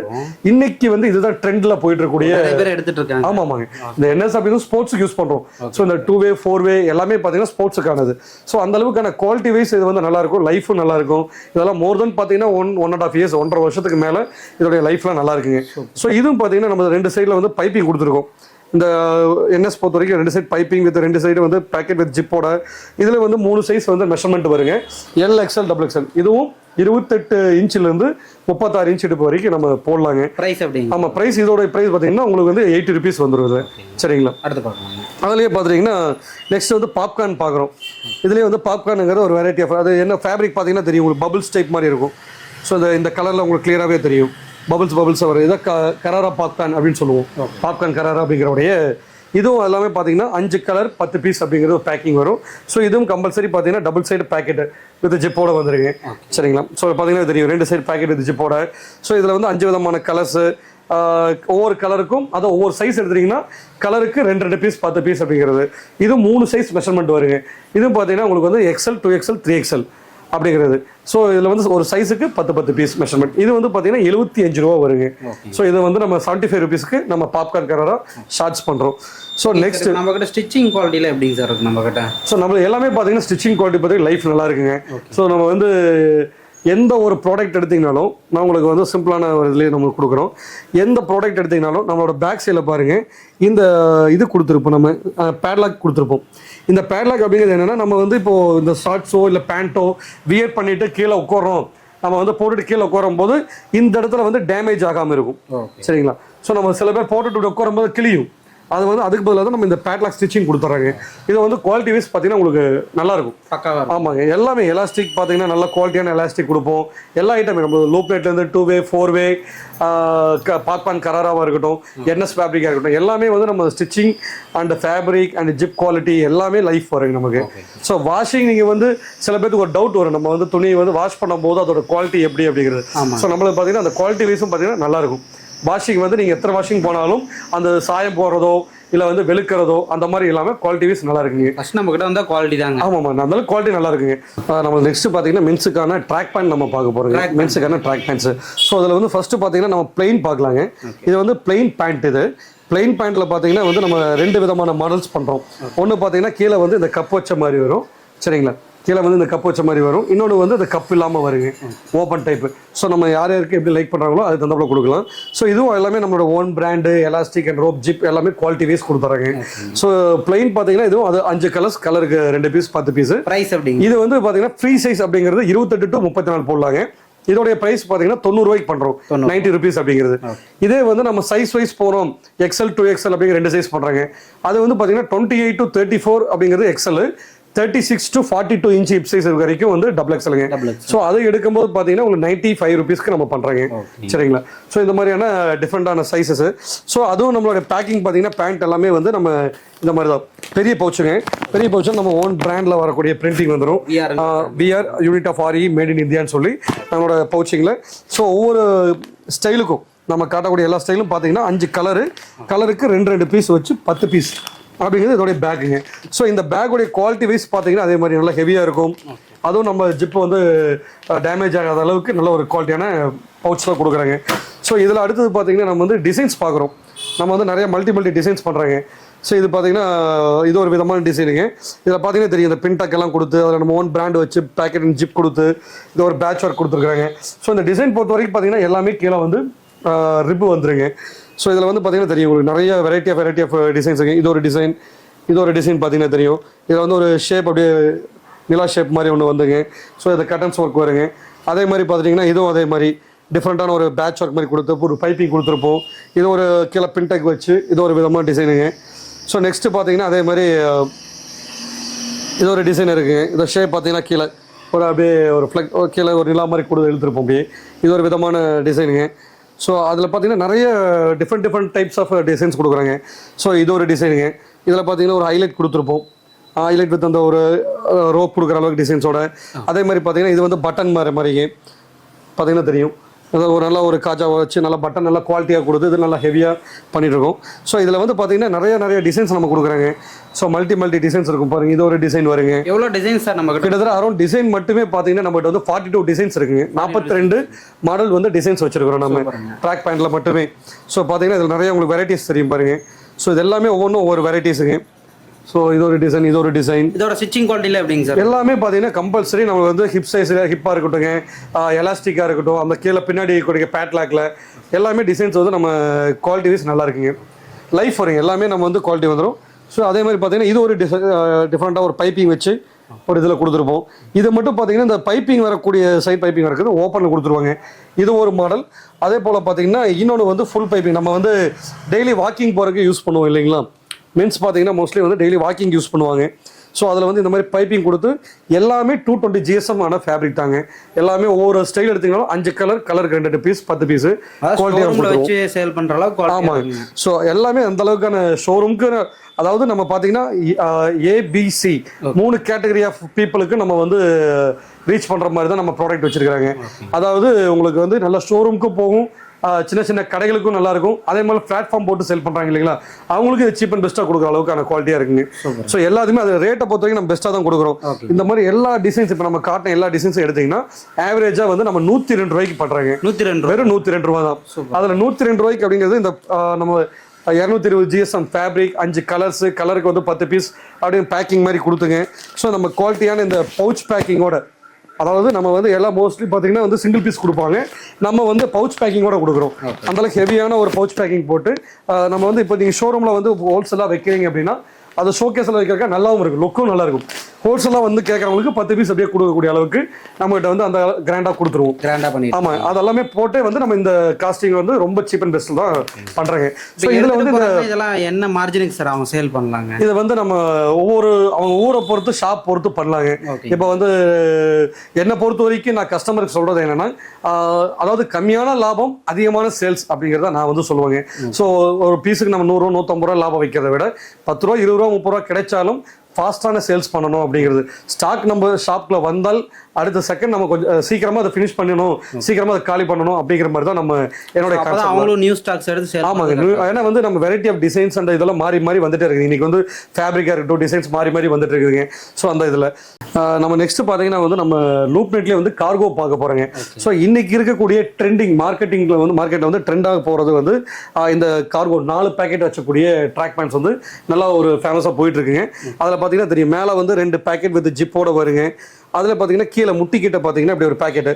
இன்னைக்கு வந்து இதுதான் ட்ரெண்டில் போயிட்டு இருக்கக்கூடிய எடுத்துட்டு இருக்காங்க. ஆமாங்க. இந்த NS அப்படின்னு ஸ்போர்ட்ஸுக்கு யூஸ் பண்ணுறோம். ஸோ இந்த 2-way 4-way எல்லாமே பார்த்தீங்கன்னா ஸ்போர்ட்ஸுக்கானது. ஸோ அந்த அளவுக்கான குவாலிட்டி வைஸ் இது வந்து நல்லா இருக்கும், லைஃபும் நல்லா இருக்கும். இதெல்லாம் மோர் தென் பார்த்தீங்கன்னா 1.5 இயர்ஸ், 1.5 வருஷத்துக்கு மேலே இதோடைய லைஃப்லாம் நல்லா இருக்குங்க. ஸோ இதுவும் பார்த்தீங்கன்னா நம்ம 2 சைடில் வந்து பைப்பிங் கொடுத்துருக்கோம். இந்த NS பொறுத்த வரைக்கும் 2 சைடு பைப்பிங் வித் 2 சைடு வந்து பேக்கெட் வித் ஜிப்போட. இதில் வந்து 3 சைஸ் வந்து மெஷர்மெண்ட் வருங்க. LXL, XXL. இதுவும் 28 இன்ச்சிலிருந்து 36 இன்ச் இடுப்பு வரைக்கும் நம்ம போடலாங்க. பிரைஸ் அப்படிங்க? ஆமாம், ப்ரைஸ் இதோட ப்ரைஸ் பார்த்தீங்கன்னா உங்களுக்கு வந்து 80 ரூபீஸ் வந்துடுது. சரிங்களா? அடுத்து பார்க்கலாம். அதுலேயே பார்த்துட்டிங்கன்னா நெக்ஸ்ட் வந்து பாப்கார்ன் பார்க்குறோம். இதுலேயே வந்து பாப்கார்னுங்கிற ஒரு வெரைட்டி ஆஃப், அது என்ன ஃபேப்ரிக் பார்த்தீங்கன்னா தெரியும் உங்களுக்கு, பபிள்ஸ் டைப் மாதிரி இருக்கும். ஸோ இந்த கலரில் உங்களுக்கு கிளியராகவே தெரியும், பபிள்ஸ் வரும். இதை கராரா பாப்கார்ன் அப்படின்னு சொல்லுவோம். பாப்கார்ன் கராரா அப்படிங்கிறவுடைய இதுவும் எல்லாமே பார்த்தீங்கன்னா 5 கலர் 10 பீஸ் அப்படிங்கிறது ஒரு பேக்கிங் வரும். ஸோ இதுவும் கம்பல்சரி பார்த்தீங்கன்னா டபுள் சைடு பேக்கெட்டு வித் ஜிப்போட வந்துருங்க. சரிங்களா? ஸோ பார்த்தீங்கன்னா தெரியும் 2 சைடு பேக்கெட் வித் ஜிப்போட. ஸோ இதில் வந்து 5 விதமான கலர்ஸு, ஒவ்வொரு கலருக்கும் அதை ஒவ்வொரு சைஸ் எடுத்துட்டிங்கன்னா கலருக்கு 2 பீஸ் 10 பீஸ் அப்படிங்கிறது. இது 3 சைஸ் மெஷர்மெண்ட் வருங்க. இதுவும் பார்த்தீங்கன்னா உங்களுக்கு வந்து XL 2XL 3XL அப்படிங்கிறது. ஸோ இதில் வந்து ஒரு சைஸுக்கு 10 பீஸ் மெஷர்மெண்ட். இது வந்து பார்த்தீங்கன்னா 75 ரூபா வருங்க. ஸோ இதை வந்து நம்ம 75 ரூபீஸ்க்கு நம்ம பாப்கார்ன் கராரா சார்ஜ் பண்ணுறோம். ஸோ நெக்ஸ்ட் நம்ம கிட்ட ஸ்டிச்சிங் குவாலிட்டியில் எப்படிங்க சார் இருக்கு நம்ம கிட்ட? ஸோ நம்ம எல்லாமே பார்த்தீங்கன்னா ஸ்டிச்சிங் குவாலிட்டி பார்த்தீங்கன்னா லைஃப் நல்லா இருக்குங்க. ஸோ நம்ம வந்து எந்த ஒரு ப்ராடக்ட் எடுத்திங்கனாலும் நான் உங்களுக்கு வந்து சிம்பிளான ஒரு இதுலேயே நம்ம கொடுக்குறோம். எந்த ப்ராடக்ட் எடுத்திங்கனாலும் நம்மளோட பேக் சைடில் பாருங்கள், இந்த இது கொடுத்துருப்போம், நம்ம பேட்லாக் கொடுத்துருப்போம். இந்த பேட்லாக் அப்படிங்கிறது என்னென்னா நம்ம வந்து இப்போது இந்த ஷார்ட்ஸோ இல்லை பேண்ட்டோ வியர் பண்ணிவிட்டு கீழே உட்காரோம், நம்ம வந்து போட்டுட்டு கீழே உட்காரும் போது இந்த இடத்துல வந்து டேமேஜ் ஆகாமல் இருக்கும். சரிங்களா? ஸோ நம்ம சில பேர் போட்டுட்டு உட்காரும் போது கிளியும், அது வந்து அதுக்கு பதிலாக தான் நம்ம இந்த பேட்லாக் ஸ்டிச்சிங் கொடுத்துறாங்க. இது வந்து குவாலிட்டி வைஸ் பார்த்தீங்கன்னா உங்களுக்கு நல்லா இருக்கும். ஆமாங்க, எல்லாமே எலாஸ்டிக் பார்த்தீங்கன்னா நல்ல குவாலிட்டியான எலாஸ்டிக் கொடுப்போம். எல்லா ஐட்டமே நம்ம லோ பிளேட்லேருந்து 2-way 4-way பாப்கார்ன் கராராவாக இருக்கட்டும், NS ஃபேப்ரிக்காக இருக்கட்டும், எல்லாமே வந்து நம்ம stitching and fabric and zip quality எல்லாமே லைஃப் வருங்க நமக்கு. ஸோ வாஷிங் நீங்கள் வந்து சில பேருக்கு ஒரு டவுட் வரும், நம்ம வந்து துணியை வந்து வாஷ் பண்ணும்போது அதோட குவாலிட்டி எப்படி அப்படிங்கிறது. ஸோ நம்மளுக்கு பார்த்தீங்கன்னா அந்த குவாலிட்டி வைஸும் பார்த்தீங்கன்னா நல்லாயிருக்கும். வாஷிங் வந்து நீங்கள் எத்தனை வாஷிங் போனாலும் அந்த சாயம் போகிறதோ இல்லை வந்து வெளுக்கிறதோ அந்த மாதிரி இல்லாமல் குவாலிட்டி வைஸ் நல்லா இருக்குங்க. ஃபர்ஸ்ட் நம்ம கிட்ட வந்தால் குவாலிட்டி தாங்க. ஆமாம்மா, அதனால குவாலிட்டி நல்லா இருக்குங்க. நம்ம நெக்ஸ்ட் பார்த்தீங்கன்னா மென்ஸுக்கான ட்ராக் பேண்ட் நம்ம பார்க்க போகிறோங்க. மென்ஸுக்கான ட்ராக் பேண்ட்ஸு. ஸோ அதில் வந்து ஃபஸ்ட்டு பார்த்தீங்கன்னா நம்ம பிளெயின் பார்க்கலாங்க. இது வந்து பிளெயின் பேண்ட். இது பிளெயின் பேண்ட்டில் பார்த்தீங்கன்னா வந்து நம்ம 2 விதமான மாடல்ஸ் பண்ணுறோம். ஒன்று பார்த்தீங்கன்னா கீழே வந்து இந்த கப் வச்ச மாதிரி வரும். சரிங்களா? கீழே வந்து இந்த கப் வச்ச மாதிரி வரும். இன்னொன்று வந்து இந்த கப் இல்லாமல் வருங்க, ஓப்பன் டைப்பு. ஸோ நம்ம யார் யாருக்கு எப்படி லைக் பண்ணுறாங்களோ அது தந்தப்பல கொடுக்கலாம். ஸோ இதுவும் எல்லாமே நம்மளோட own brand, elastic and rope zip எல்லாமே குவாலிட்டி வைஸ் கொடுத்துறாங்க. ஸோ பிளெயின் பார்த்தீங்கன்னா இதுவும் அது 5 கலர்ஸ், கலருக்கு 2 பீஸ் 10 பீஸ். ப்ரைஸ் அப்படிங்க? இது வந்து பார்த்தீங்கன்னா ஃப்ரீ சைஸ் அப்படிங்கிறது 28 to 34 போடலாங்க. இதோடைய பிரைஸ் பார்த்தீங்கன்னா 90 ரூபாய்க்கு பண்றோம், 90 ருபீஸ் அப்படிங்கிறது. இதே வந்து நம்ம சைஸ் வைஸ் போறோம், XL to XL அப்படிங்கிற 2 சைஸ் பண்றாங்க. அது வந்து பார்த்தீங்கன்னா 28 to 34 அப்படிங்கிறது XL, 36 to 42 inch hip size வரைக்கும் வந்து டபுள் எக்ஸலுங்க. ஸோ அதை எடுக்கும்போது பார்த்தீங்கன்னா உங்களுக்கு 95 ருபீஸ்க்கு நம்ம பண்ணுறாங்க, சரிங்களா. ஸோ இந்த மாதிரியான டிஃப்ரெண்டான சைஸஸ். ஸோ அதுவும் நம்மளோட பேக்கிங் பார்த்தீங்கன்னா பேண்ட் எல்லாமே வந்து நம்ம இந்த மாதிரி தான் பெரிய பவுச்சுங்க. பெரிய பவுச்சு நம்ம ஓன் பிராண்டில் வரக்கூடிய பிரிண்டிங் வந்துடும். VR unit of RE made in இந்தியான்னு சொல்லி நம்மளோட பவுச்சிங்கில். ஸோ ஒவ்வொரு ஸ்டைலுக்கும் நம்ம காட்டக்கூடிய எல்லா ஸ்டைலும் பார்த்தீங்கன்னா 5 கலருக்கு 2 பீஸ் வச்சு 10 பீஸ் அப்படிங்கிறது இதோடைய பேக்குங்க. ஸோ இந்த பேக்குடைய குவாலிட்டி வைஸ் பார்த்தீங்கன்னா அதே மாதிரி நல்லா ஹெவியாக இருக்கும். அதுவும் நம்ம ஜிப்பு வந்து டேமேஜ் ஆகாத அளவுக்கு நல்ல ஒரு குவாலிட்டியான பவுச் தான் கொடுக்குறாங்க. ஸோ இதில் அடுத்தது பார்த்தீங்கன்னா நம்ம வந்து டிசைன்ஸ் பார்க்குறோம். நம்ம வந்து நிறைய மல்டி டிசைன்ஸ் பண்ணுறாங்க. ஸோ இது பார்த்தீங்கன்னா இது ஒரு விதமான டிசைனுங்க. இதில் பார்த்தீங்கன்னா தெரியும், இந்த பின்டக் எல்லாம் கொடுத்து அதில் நம்ம ஓன் பிராண்ட் வச்சு பேக்கெட் அண்ட் ஜிப் கொடுத்து இது ஒரு பேட்ச் ஒர்க் கொடுத்துருக்காங்க. ஸோ இந்த டிசைன் பொறுத்த வரைக்கும் பார்த்தீங்கன்னா எல்லாமே கீழே வந்து ரிப்பு வந்துருங்க. ஸோ இதில் வந்து பார்த்தீங்கன்னா தெரியும் உங்களுக்கு நிறைய வெரைட்டி ஆஃப் டிசைன்ஸ் இருக்குது. இது ஒரு டிசைன் பார்த்தீங்கன்னா தெரியும். இதில் வந்து ஒரு ஷேப் அப்படியே நிலா ஷேப் மாதிரி ஒன்று வந்துங்க. ஸோ இது கட்டன்ஸ் ஒர்க் வருங்க. அதே மாதிரி பார்த்தீங்கன்னா இதுவும் அதே மாதிரி டிஃப்ரெண்ட்டான ஒரு பேட்ச் ஒர்க் மாதிரி கொடுத்து ஒரு பைப்பிங் கொடுத்துருப்போம். இது ஒரு கீழே பின்டெக் வச்சு இது ஒரு விதமான டிசைனுங்க. ஸோ நெக்ஸ்ட்டு பார்த்தீங்கன்னா அதே மாதிரி இது ஒரு டிசைன் இருக்குங்க. இந்த ஷேப் பார்த்தீங்கன்னா கீழே ஒரு அப்படியே ஒரு ஃப்ளெக் கீழே ஒரு நிலா மாதிரி கொடுத்து இழுத்துருப்போம் அப்படியே. இது ஒரு விதமான டிசைனுங்க. ஸோ அதில் பார்த்தீங்கன்னா நிறைய டிஃப்ரெண்ட் டைப்ஸ் ஆஃப் டிசைன்ஸ் கொடுக்குறாங்க. ஸோ இது ஒரு டிசைனுங்க. இதில் பார்த்தீங்கன்னா ஒரு ஹைலைட் கொடுத்துருப்போம், ஹைலைட் வித் அந்த ஒரு ரோப் கொடுக்குற அளவுக்கு டிசைன்ஸோட. அதே மாதிரி பார்த்தீங்கன்னா இது வந்து பட்டன் மாதிரிங்க பார்த்தீங்கன்னா தெரியும். ஒரு நல்ல ஒரு காஜாவை வச்சு நல்லா பட்டன் நல்லா குவாலிட்டியாக கொடுத்து இது நல்லா ஹெவியாக பண்ணிட்டுருக்கோம். ஸோ இதில் வந்து பார்த்தீங்கன்னா நிறைய டிசைன்ஸ் நம்ம கொடுக்குறாங்க. ஸோ மல்டி டிசைன்ஸ் இருக்கும் பாருங்க. இது ஒரு டிசைன் வருங்க. எவ்வளோ டிசைன்ஸ் சார் நம்ம கிட்டத்தட்ட அரௌண்ட் டிசைன் மட்டுமே பார்த்தீங்கன்னா நம்மகிட்ட வந்து 42 டிசைன்ஸ் இருக்குங்க. 42 மாடல் வந்து டிசைன்ஸ் வச்சிருக்கிறோம் நம்ம ட்ராக் பேண்ட்ல மட்டுமே. ஸோ பார்த்தீங்கன்னா இதில் நிறைய உங்களுக்கு வெரைட்டிஸ் தெரியும் பாருங்க. ஸோ இது எல்லாமே ஒவ்வொன்றும் ஒவ்வொரு வெரைட்டிஸுங்க. ஸோ இது ஒரு டிசைன் இதோட ஸ்டிச்சிங் குவாலிட்டியில் எப்படிங்க சார்? எல்லாமே பார்த்தீங்கன்னா கம்பல்சரி நம்ம வந்து ஹிப் சைஸில் ஹிப்பாக இருக்கட்டும்ங்க, எலாஸ்டிக்காக இருக்கட்டும், அந்த கீழே பின்னாடி கொடுக்க பேட்லாக்ல எல்லாமே டிசைன்ஸ் வந்து நம்ம குவாலிட்டி வைஸ் நல்லா இருக்குங்க. லைஃப் வருங்க எல்லாமே நம்ம வந்து குவாலிட்டி வந்துடும். ஸோ அதே மாதிரி பார்த்தீங்கன்னா இது ஒரு டிஃப்ரெண்ட்டாக ஒரு பைப்பிங் வச்சு ஒரு இதில் கொடுத்துருப்போம். இது மட்டும் பார்த்தீங்கன்னா இந்த பைப்பிங் வரக்கூடிய சைட் பைப்பிங் இருக்குது ஓப்பனில் கொடுத்துருவாங்க. இது ஒரு மாடல். அதே போல் பார்த்தீங்கன்னா இன்னொன்று வந்து ஃபுல் பைப்பிங் நம்ம வந்து டெய்லி வாக்கிங் போகிறதுக்கு யூஸ் பண்ணுவோம் இல்லைங்களா. மென்ஸ் பார்த்தீங்கன்னா மோஸ்ட்லி வந்து டெய்லி வாக்கிங் யூஸ் பண்ணுவாங்க. ஸோ அதில் வந்து இந்த மாதிரி பைப்பிங் கொடுத்து எல்லாமே 220 GSM ஆன ஃபேப்ரிக் தாங்க. எல்லாமே ஒவ்வொரு ஸ்டைல் எடுத்தீங்கன்னாலும் 5 கலருக்கு 2 பீஸ் 10 பீஸ் குவாலிட்டி சேல் பண்ணுற அளவுக்கு. ஆமாங்க. ஸோ எல்லாமே அந்த அளவுக்கான ஷோரூம்க்கு, அதாவது நம்ம பார்த்தீங்கன்னா ABC 3 கேட்டகரி ஆஃப் பீப்புளுக்கு நம்ம வந்து ரீச் பண்ணுற மாதிரி தான் நம்ம ப்ராடக்ட் வச்சிருக்காங்க. அதாவது உங்களுக்கு வந்து நல்ல ஷோரூமுக்கு போகும், சின்ன கடைகளுக்கும் நல்லா இருக்கும். அதே மாதிரி பிளாட்ஃபார்ம் போட்டு செல் பண்றாங்க இல்லைங்களா, அவங்களுக்கு இது சீப் அண்ட் பெஸ்ட்டாக கொடுக்குற அளவுக்கான குவாலிட்டியா இருக்குங்க. ஸோ எல்லாத்துமே அது ரேட்டை பொறுத்த வரைக்கும் நம்ம பெஸ்ட்டாக தான் கொடுக்குறோம். இந்த மாதிரி எல்லா டிசைன்ஸ் இப்போ நம்ம காட்டின எல்லா டிசைன்ஸும் எடுத்தீங்கன்னா ஆவரேஜா வந்து நம்ம 102 ரூபாய்க்கு பண்றாங்க. 102 வெறும் 102 ரூபா தான். அதில் 102 ரூபாய்க்கு அப்படிங்கிறது இந்த நம்ம 220 GSM ஃபேப்ரிக் 5 கலருக்கு வந்து 10 பீஸ் அப்படின்னு பேக்கிங் மாதிரி கொடுத்துங்க. ஸோ நம்ம குவாலிட்டியான இந்த பவுச் பேக்கிங்கோட, அதாவது நம்ம வந்து எல்லாம் மோஸ்ட்லி பார்த்தீங்கன்னா வந்து சிங்கிள் பீஸ் கொடுப்பாங்க, நம்ம வந்து பவுச் பேக்கிங்கோட கொடுக்குறோம். அந்தளவுக்கு ஹெவியான ஒரு பவுச் பேக்கிங் போட்டு நம்ம வந்து இப்போ நீங்கள் ஷோரூமில் வந்து ஹோல்சேலாக வைக்கிறீங்க அப்படின்னா அது ஷோகேஸில் வைக்கிறக்க நல்லாவும் இருக்கும், லுக்கும் நல்லா இருக்கும். ஹோல்சேலாக வந்து கேட்குறவங்களுக்கு 10 பீஸ் அப்படியே கொடுக்கக்கூடிய அளவுக்கு நம்மகிட்ட வந்து அந்த கிராண்டாக கொடுத்துருவோம். கிராண்டாக பண்ணி ஆமாம், அதெல்லாமே போட்டே வந்து நம்ம இந்த காஸ்டிங் வந்து ரொம்ப சீப் அண்ட் பெஸ்ட் தான் பண்ணுறாங்க. ஸோ இதில் வந்து இதெல்லாம் என்ன மார்ஜினுக்கு சார் அவங்க சேல் பண்ணலாங்க? இதை வந்து நம்ம அவங்க ஊரை பொறுத்து ஷாப் பொறுத்து பண்ணலாங்க. இப்போ வந்து என்னை பொறுத்த வரைக்கும் நான் கஸ்டமருக்கு சொல்றது என்னன்னா, அதாவது கம்மியான லாபம் அதிகமான சேல்ஸ் அப்படிங்கிறத நான் வந்து சொல்லுவாங்க. ஸோ ஒரு பீஸுக்கு நம்ம 100 ரூபா 150 ரூபா லாபம் வைக்கிறத விட 10 ரூபா 20 ரூபா 30 ரூபா கிடைச்சாலும் ஃபாஸ்டான சேல்ஸ் பண்ணணும் அப்படிங்கிறது. ஸ்டாக் நம்ம ஷாப்ல வந்தால் அடுத்த செகண்ட் நம்ம கொஞ்சம் சீக்கிரமா அதை ஃபினிஷ் பண்ணணும், சீக்கிரமா அதை காலி பண்ணணும் அப்படிங்கிற மாதிரி தான் நம்ம என்னோட அவங்களும் நியூ ஸ்டாக்ஸ் எடுத்து. ஆமாங்க, ஏன்னா வந்து நம்ம வெரைட்டி ஆஃப் டிசைன்ஸ் அண்ட் இதெல்லாம் மாறி வந்துட்டே இருக்குது. இன்னைக்கு வந்து ஃபேப்ரிக்கா இருக்கட்டும் டிசைன்ஸ் மாறி வந்துட்டு இருக்குதுங்க. ஸோ அந்த இதில் நம்ம நெக்ஸ்ட் பார்த்தீங்கன்னா வந்து நம்ம லூப் நெட்லேயே வந்து கார்கோ பார்க்க போறோங்க. ஸோ இன்னைக்கு இருக்கக்கூடிய ட்ரெண்டிங் மார்க்கெட்டிங்ல வந்து மார்க்கெட்டில் வந்து ட்ரெண்டாக போகிறது வந்து இந்த கார்கோ 4 பேக்கெட் வச்சக்கூடிய ட்ராக் பேண்ட்ஸ் வந்து நல்லா ஒரு ஃபேமஸாக போயிட்டு இருக்குங்க. அதில் பார்த்தீங்கன்னா தெரியும், மேலே வந்து 2 பேக்கெட் வித் ஜிப்போட வருங்க. அதில் பார்த்தீங்கன்னா கீழே முட்டிக்கிட்ட பார்த்தீங்கன்னா இப்படி ஒரு பேக்கெட்டு.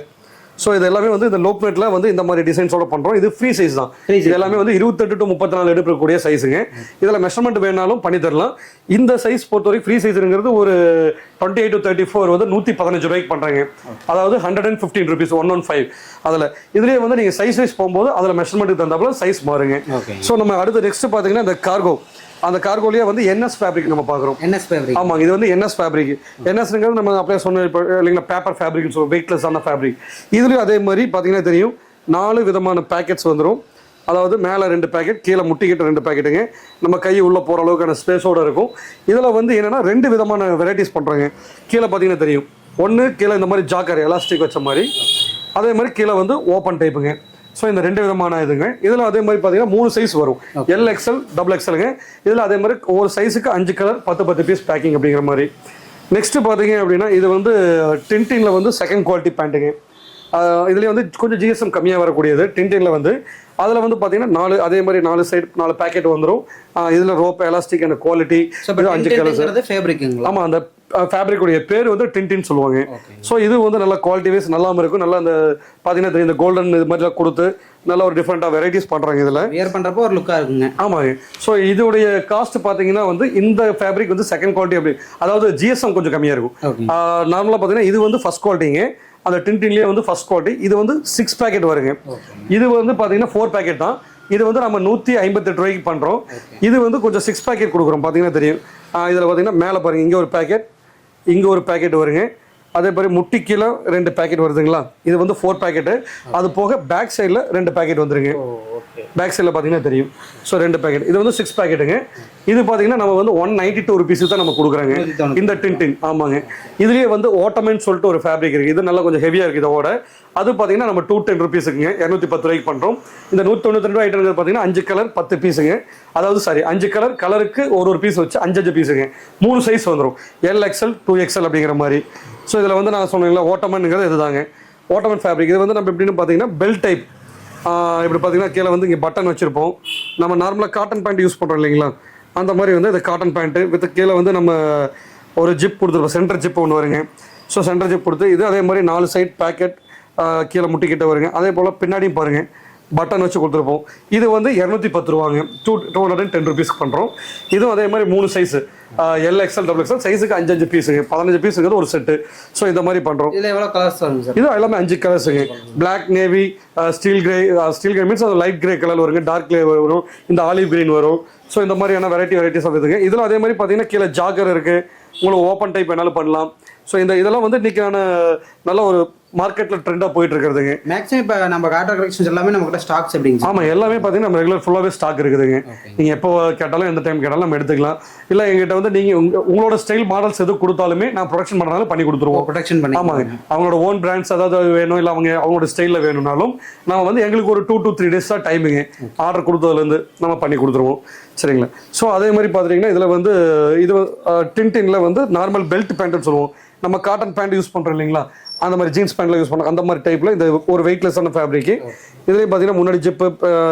ஸோ இது எல்லாமே வந்து இந்த லோப் நெட்டில் வந்து இந்த மாதிரி டிசைன்ஸோட பண்ணுறோம். இது ஃப்ரீ சைஸ் தான். இது எல்லாமே வந்து 28 to 34 எடுக்கக்கூடிய சைஸுங்க. இதில் மெஷர்மெண்ட் வேணாலும் பண்ணி தரலாம். இந்த சைஸ் பொறுத்தவரைக்கும் ஃப்ரீ சைஸுங்கிறது ஒரு 28 to 34 வந்து 115 ரூபாய்க்கு பண்றாங்க. அதாவது 115 rupees 115. அதுல இதுலயே வந்து நீங்க சைஸ் வைஸ் போகும்போது அதுல மெஷர்மெண்ட்டுக்கு தகுந்தாப்புல சைஸ் மாறுங்க. ஸோ நம்ம அடுத்து நெக்ஸ்ட் பாத்தீங்கன்னா இந்த கார்கோ, அந்த கார்கோலயே வந்து என்எஸ் ஃபேப்ரிக் நம்ம பார்க்குறோம். என்எஸ் ஃபேப்ரிக், ஆமாங்க. இது வந்து என்எஸ் ஃபேப்ரிக். என்எஸ்ங்கிறது நம்ம அப்படியே சொன்ன இல்லைங்களா, பேப்பர் ஃபேப்ரிக்னு சொல்லுவோம், வெயிட்லெஸ்ஸான ஃபேப்ரிக். இதுலேயும் அதே மாதிரி பார்த்தீங்கன்னா தெரியும் 4 விதமான பேக்கெட்ஸ் வந்துடும். அதாவது மேலே 2 பேக்கெட், கீழே முட்டிக்கிட்ட 2 பேக்கெட்டுங்க. நம்ம கை உள்ளே போகிற அளவுக்கான ஸ்பேஸோடு இருக்கும். இதில் வந்து என்னென்னா 2 விதமான வெரைட்டிஸ் பண்ணுறாங்க. கீழே பார்த்தீங்கன்னா தெரியும், ஒன்று கீழே இந்த மாதிரி ஜாக்கர் எலாஸ்டிக் வச்ச மாதிரி, அதே மாதிரி கீழே வந்து ஓப்பன் டைப்புங்க. ஸோ இந்த 2 விதமான இதுங்க. இதில் அதே மாதிரி பார்த்தீங்கன்னா 3 சைஸ் வரும், LXL XXLங்க. இதில் அதே மாதிரி ஒரு சைஸுக்கு 5 கலர் 10 பீஸ் பேக்கிங் அப்படிங்கிற மாதிரி. நெக்ஸ்ட் பார்த்தீங்க அப்படின்னா இது வந்து டின்டினில் வந்து செகண்ட் குவாலிட்டி பேண்ட்டுங்க. இதுலேயே வந்து கொஞ்சம் ஜிஎஸ்எம் கம்மியாக வரக்கூடியது டின்டினில் வந்து. அதில் வந்து பார்த்தீங்கன்னா 4 அதே மாதிரி 4 சைடு 4 பேக்கெட் வந்துடும். இதில் rope elastic and quality 5 colours ஃபேப்ரிக்குங்களா? ஆமாம், அந்த ஃபேப்ரிக்குடைய பேர் வந்து டின்டின் சொல்லுவாங்க. ஸோ இது வந்து நல்லா குவாலிட்டி வைஸ் நல்லாமல் இருக்கும். நல்லா அந்த பார்த்தீங்கன்னா இந்த கோல்டன் இது மாதிரிலாம் கொடுத்து நல்ல ஒரு டிஃப்ரெண்ட்டாக வெரைட்டிஸ் பண்ணுறாங்க. இதில் வியர் பண்ணுறப்போ ஒரு லுக்காக இருக்குங்க. ஆமாங்க. ஸோ இதோடைய காஸ்ட் பார்த்தீங்கன்னா வந்து இந்த ஃபேப்ரிக் வந்து செகண்ட் குவாலிட்டி அப்படி, அதாவது ஜிஎஸ்எம் கொஞ்சம் கம்மியாக இருக்கும். நார்மலாக பார்த்தீங்கன்னா இது வந்து ஃபர்ஸ்ட் குவாலிட்டிங்க. அந்த டின்டின்லேயே வந்து ஃபர்ஸ்ட் குவாலிட்டி. இது வந்து 6 பேக்கெட் வருங்க. இது வந்து பார்த்தீங்கன்னா 4 பேக்கெட் தான். இது வந்து நம்ம 158 ரூபாய்க்கு பண்ணுறோம். இது வந்து கொஞ்சம் 6 பேக்கெட் கொடுக்குறோம். பார்த்தீங்கன்னா தெரியும். இதில் பார்த்தீங்கன்னா மேலே பாருங்கள், இங்கே ஒரு பேக்கெட், இங்கே ஒரு பேக்கெட் வருங்க. அதே மாதிரி முட்டி கீழே 2 பேக்கெட் வருதுங்களா. இது வந்து 4 பேக்கெட்டு. அது போக பேக் சைடில் 2 பேக்கெட் வந்துருங்க. பேக் சைடில் பார்த்தீங்கன்னா தெரியும். So 2 packet. இது வந்து 6 பேக்கெட்டுங்க. இது பார்த்தீங்கன்னா நம்ம வந்து 192 ருபீஸுக்கு தான் நம்ம கொடுக்குறாங்க இந்த டின்டின். ஆமாங்க. இதுலேயே வந்து ஓட்டமென்னு சொல்லிட்டு ஒரு ஃபேப்ரிக் இருக்குது. இது நல்லா கொஞ்சம் ஹெவியாக இருக்குது இதோட. அது பார்த்தீங்கன்னா நம்ம 210 ருபீஸுக்குங்க, 210 ரூபாய்க்கு பண்ணுறோம். இந்த 192 ரூபாய் ஐட்டம் பார்த்தீங்கன்னா 5 கலர் 10 பீஸுங்க. அதாவது சாரி 5 கலர், கலருக்கு ஒரு பீஸ் வச்சு 5 பீஸுங்க. 3 சைஸ் வந்துடும், LXL 2XL அப்படிங்கிற மாதிரி. ஸோ இதில் வந்து நான் சொன்னீங்களா ஓட்டமன்ங்கிறது இதுதாங்க, ஓட்டமன் ஃபேப்ரிக். இது வந்து நம்ம எப்படின்னு பார்த்தீங்கன்னா பெல்ட் டைப். இப்படி பார்த்தீங்கன்னா கீழே வந்து இங்கே பட்டன் வச்சுருப்போம். நம்ம நார்மலாக காட்டன் பேண்ட் யூஸ் பண்ணுறோம் இல்லைங்களா, அந்த மாதிரி வந்து இது காட்டன் பேண்ட்டு வித் கீழே வந்து நம்ம ஒரு ஜிப் கொடுத்துருப்போம், சென்டர் ஜிப் ஒன்று வருங்க. ஸோ சென்டர் ஜிப் கொடுத்து இது அதே மாதிரி 4 சைட் பேக்கெட் கீழே முட்டிக்கிட்ட வருங்க. அதே போல் பின்னாடியும் பாருங்கள் பட்டன் வச்சு கொடுத்துருப்போம். இது வந்து 210 ரூபாங்க, 210 ருபீஸ்க்கு பண்ணுறோம். இதுவும் அதே மாதிரி 3 சைஸு, LXL XXL சைஸுக்கு 5 பீஸுங்க, 15 பீஸுங்கிறது ஒரு செட்டு. ஸோ இந்த மாதிரி பண்ணுறோம். இதில் எவ்வளோ கலர்ஸ் வருங்க சார்? இது எல்லாமே 5 கலர்ஸுங்க. Black, navy, steel grey means அது லைட் கிரே கலர் வருங்க, டார்க் கிரே வரும், இந்த ஆலிவ் கிரீன் வரும். ஸோ இந்த மாதிரியான வெரைட்டிஸ் இருக்குதுங்க. இதில் அதே மாதிரி பார்த்தீங்கன்னா கீழே ஜாகர் இருக்குது, உங்களுக்கு ஓப்பன் டைப் வேணாலும் பண்ணலாம். ஸோ இதெல்லாம் வந்து இன்றைக்கான நல்ல ஒரு மார்க்கெட்டில் ட்ரெண்டாக போயிட்டு இருக்கிறதுங்க. மேக்ஸிமம் இப்போ நம்ம காட்டுற கலெக்ஷன்ஸ் எல்லாமே நம்மகிட்ட ஸ்டாக்ஸ் எப்படிங்க? ஆமாம், எல்லாமே பார்த்தீங்கன்னா நம்ம ரெகுலர் ஃபுல்லாகவே ஸ்டாக் இருக்குதுங்க. நீங்கள் எப்போ கேட்டாலும் எந்த டைம் கேட்டாலும் நம்ம எடுத்துக்கலாம். இல்லை எங்கிட்ட வந்து நீங்கள் உங்களோட ஸ்டைல் மாடல்ஸ் எது கொடுத்தாலுமே நான் ப்ரொடக்ஷன் பண்ணுறதுனால பண்ணி கொடுத்துருவோம். ப்ரொடக்ஷன் பண்ணி ஆமாங்க. அவங்களோட ஓன் பிராண்ட்ஸ் அதாவது வேணும், இல்லை அவங்களோட ஸ்டைலில் வேணும்னாலும் நம்ம வந்து எங்களுக்கு ஒரு 2 to 3 days தான் டைமிங்க. ஆர்டர் கொடுத்ததுலேருந்து நம்ம பண்ணி கொடுத்துருவோம். சரிங்களா? ஸோ அதே மாதிரி பார்த்துட்டிங்கன்னா இதில் வந்து இது டின்டினில் வந்து நார்மல் பெல்ட் பேண்ட்டுன்னு சொல்லுவோம். நம்ம காட்டன் பேண்ட் யூஸ் பண்ணுறோம் இல்லைங்களா, அந்த மாதிரி ஜீன்ஸ் பேண்ட்ல யூஸ் பண்ணுறோம், அந்த மாதிரி டைப்பில் இந்த ஒரு வெயிட்லெஸ்ஸான ஃபேப்ரிக்கு. இதுலேயும் பார்த்தீங்கன்னா முன்னாடி ஜிப்பு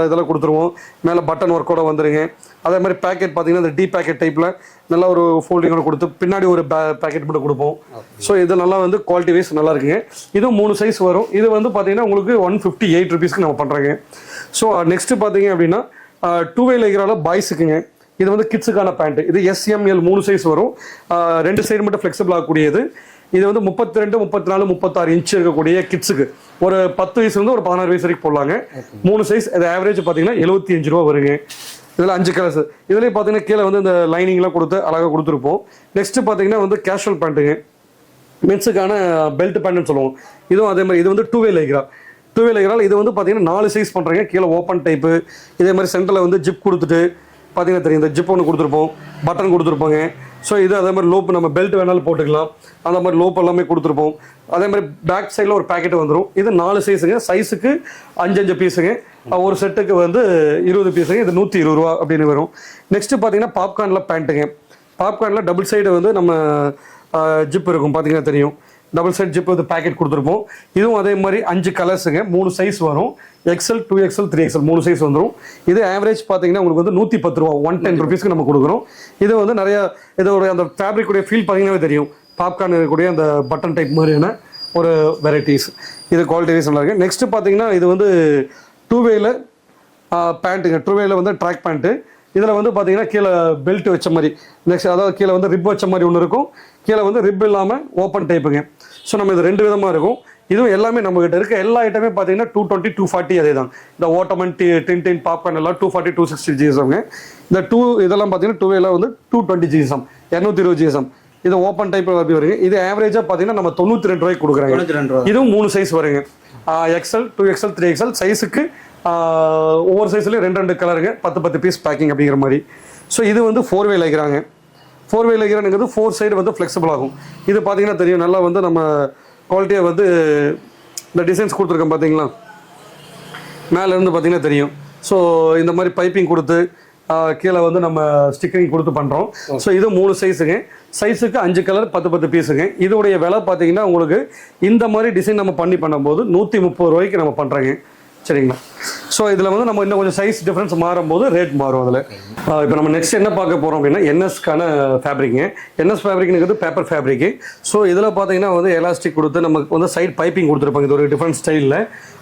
இதெல்லாம் கொடுத்துருவோம், மேலே பட்டன் ஒர்க்கோட வந்துருங்க. அதே மாதிரி பேக்கெட் பார்த்தீங்கன்னா இந்த டி பேக்கெட் டைப்பில் நல்லா ஒரு ஃபோல்டிங்கோட கொடுத்து பின்னாடி ஒரு பேக்கெட் மட்டும் கொடுப்போம். ஸோ இது நல்லா வந்து குவாலிட்டி வைஸ் நல்லா இருக்குங்க. இதுவும் 3 சைஸ் வரும். இது வந்து பார்த்தீங்கன்னா உங்களுக்கு 158 ருபீஸ்க்கு நம்ம பண்ணுறோங்க. ஸோ நெக்ஸ்ட் பார்த்தீங்க அப்படின்னா 2way லைக்ரால பாய்ஸுக்குங்க. இது வந்து கிட்ஸுக்கான பேண்ட்டு. இது SML 3 சைஸ் வரும். 2 சைடு மட்டும் ஃப்ளெக்சிபிள் ஆகக்கூடியது. இது வந்து 32, 34, 36 இன்ச் இருக்கக்கூடிய கிட்ஸுக்கு ஒரு 10 வயசுலேருந்து ஒரு 16 வயசு வரைக்கும் போடலாங்க. 3 சைஸ். இது ஆவரேஜ் பார்த்தீங்கன்னா 75 ரூபா வருங்க. இதில் 5 கலர்ஸ். இதுலேயே பார்த்தீங்கன்னா கீழே வந்து இந்த லைனிங்லாம் கொடுத்து அழகாக கொடுத்துருப்போம். நெக்ஸ்ட் பார்த்தீங்கன்னா வந்து கேஷுவல் பேண்ட்டுங்க, மென்ஸுக்கான பெல்ட் பேண்ட்னு சொல்லுவோம். இதுவும் அதே மாதிரி இது வந்து 2way லைக்ரா. 2way லைக்ரால் இது வந்து பார்த்தீங்கன்னா 4 சைஸ் பண்ணுறாங்க. கீழே ஓப்பன் டைப்பு, இதே மாதிரி சென்டரில் வந்து ஜிப் கொடுத்துட்டு பார்த்தீங்கன்னா தெரியும், இந்த ஜிப் ஒன்று கொடுத்துருப்போம், பட்டன் கொடுத்துருப்போங்க. ஸோ இது அதே மாதிரி லோப் நம்ம பெல்ட் வேணாலும் போட்டுக்கலாம், அந்த மாதிரி லோப் எல்லாமே கொடுத்துருப்போம். அதே மாதிரி பேக் சைடில் ஒரு பேக்கெட் வந்துடும். இது 4 சைஸுங்க, சைஸுக்கு 5 பீஸுங்க. ஒரு செட்டுக்கு வந்து 20 பீஸுங்க. இது 120 ரூபா அப்படின்னு வரும். நெக்ஸ்ட்டு பார்த்தீங்கன்னா பாப்கார்னில் பேண்ட்டுங்க. பாப்கார்னில் டபுள் சைடு வந்து நம்ம ஜிப் இருக்கும், பார்த்தீங்கன்னா தெரியும். டபுள் சைட் ஜிப் வந்து பேக்கெட் கொடுத்துருப்போம். இதுவும் அதே மாதிரி 5 கலர்ஸுங்க, 3 சைஸ் வரும். XL 2XL 3XL 3 சைஸ் வந்துடும். இது ஆவரேஜ் பார்த்தீங்கன்னா உங்களுக்கு வந்து 110 ரூபா, 110 ருபீஸ்க்கு நம்ம கொடுக்குறோம். இது வந்து நிறைய இதோட அந்த ஃபேப்ரிக்குடைய ஃபீல் பார்த்தீங்கன்னா தெரியும். பாப்கார்ன் இருக்கக்கூடிய அந்த பட்டன் டைப் மாதிரியான ஒரு வெரைட்டிஸ். இது குவாலிட்டி வைஸ் நல்லா இருக்குது. நெக்ஸ்ட்டு பார்த்தீங்கன்னா இது வந்து 2wayல பேண்ட்டுங்க. 2wayல வந்து ட்ராக் பேண்ட்டு. இதில் வந்து பார்த்தீங்கன்னா கீழே பெல்ட் வச்ச மாதிரி நெக்ஸ்ட் அதாவது கீழே வந்து ரிப் வச்ச மாதிரி ஒன்று இருக்கும், கீழே வந்து ரிப் இல்லாமல் ஓப்பன் டைப்புங்க. ஸோ நம்ம இது 2 விதமாக இருக்கும். இதுவும் எல்லாமே நம்மகிட்ட இருக்க எல்லா ஐட்டமே பார்த்தீங்கன்னா 220, 240 அதே தான். இந்த ஓட்டமன் டின் பாப்கார்ன் எல்லாம் 240, 260 ஜிஎஸ்எம்ங்க. இந்த இதெல்லாம் பார்த்தீங்கன்னா 2 எல்லாம் வந்து 220 ஜிஎஸ்எம், 220 ஜிஎஸ்எம். இது ஓப்பன் டைப் வருங்க. இது ஆவரேஜாக பார்த்தீங்கன்னா நம்ம 92 ரூபாய்க்கு கொடுக்குறாங்க. இதுவும் 3 சைஸ் வருங்க, XL, 2XL, 3XL சைஸுக்கு. ஒவ்வொரு சைஸ்லேயும் 2 கலருங்க, 10 பீஸ் பேக்கிங் அப்படிங்கிற மாதிரி. ஸோ இது வந்து 4-வே லைக்கிறாங்க. 4-வே லைக்கிறானுங்கிறது 4 சைடு வந்து ஃப்ளெக்சிபிள் ஆகும். இது பார்த்தீங்கன்னா தெரியும், நல்லா வந்து நம்ம குவாலிட்டியாக வந்து இந்த டிசைன்ஸ் கொடுத்துருக்கோம் பார்த்தீங்களா, மேலேருந்து பார்த்தீங்கன்னா தெரியும். ஸோ இந்த மாதிரி பைப்பிங் கொடுத்து கீழே வந்து நம்ம ஸ்டிக்கரிங் கொடுத்து பண்ணுறோம். ஸோ இது 3 சைஸுங்க, சைஸுக்கு 5 கலர், 10 பீஸுங்க. இதோடைய விலை பார்த்தீங்கன்னா உங்களுக்கு இந்த மாதிரி டிசைன் நம்ம பண்ணும்போது 130 ரூபாய்க்கு நம்ம பண்ணுறோங்க. சரிங்களா? ஸோ இதில் வந்து நம்ம இன்னும் கொஞ்சம் சைஸ் டிஃப்ரென்ஸ் மாறும்போது ரேட் மாறும். அதில் இப்போ நம்ம நெக்ஸ்ட் என்ன பார்க்க போகிறோம் அப்படின்னா என்எஸ்க்கான ஃபேப்ரிக்கு. என்எஸ் ஃபேப்ரிக்னுங்கிறது பேப்பர் ஃபேப்ரிக்கு. ஸோ இதில் பார்த்தீங்கன்னா வந்து எலாஸ்டிக் கொடுத்து நமக்கு வந்து சைட் பைப்பிங் கொடுத்துருப்பாங்க. இது ஒரு டிஃப்ரெண்ட் ஸ்டைலில்.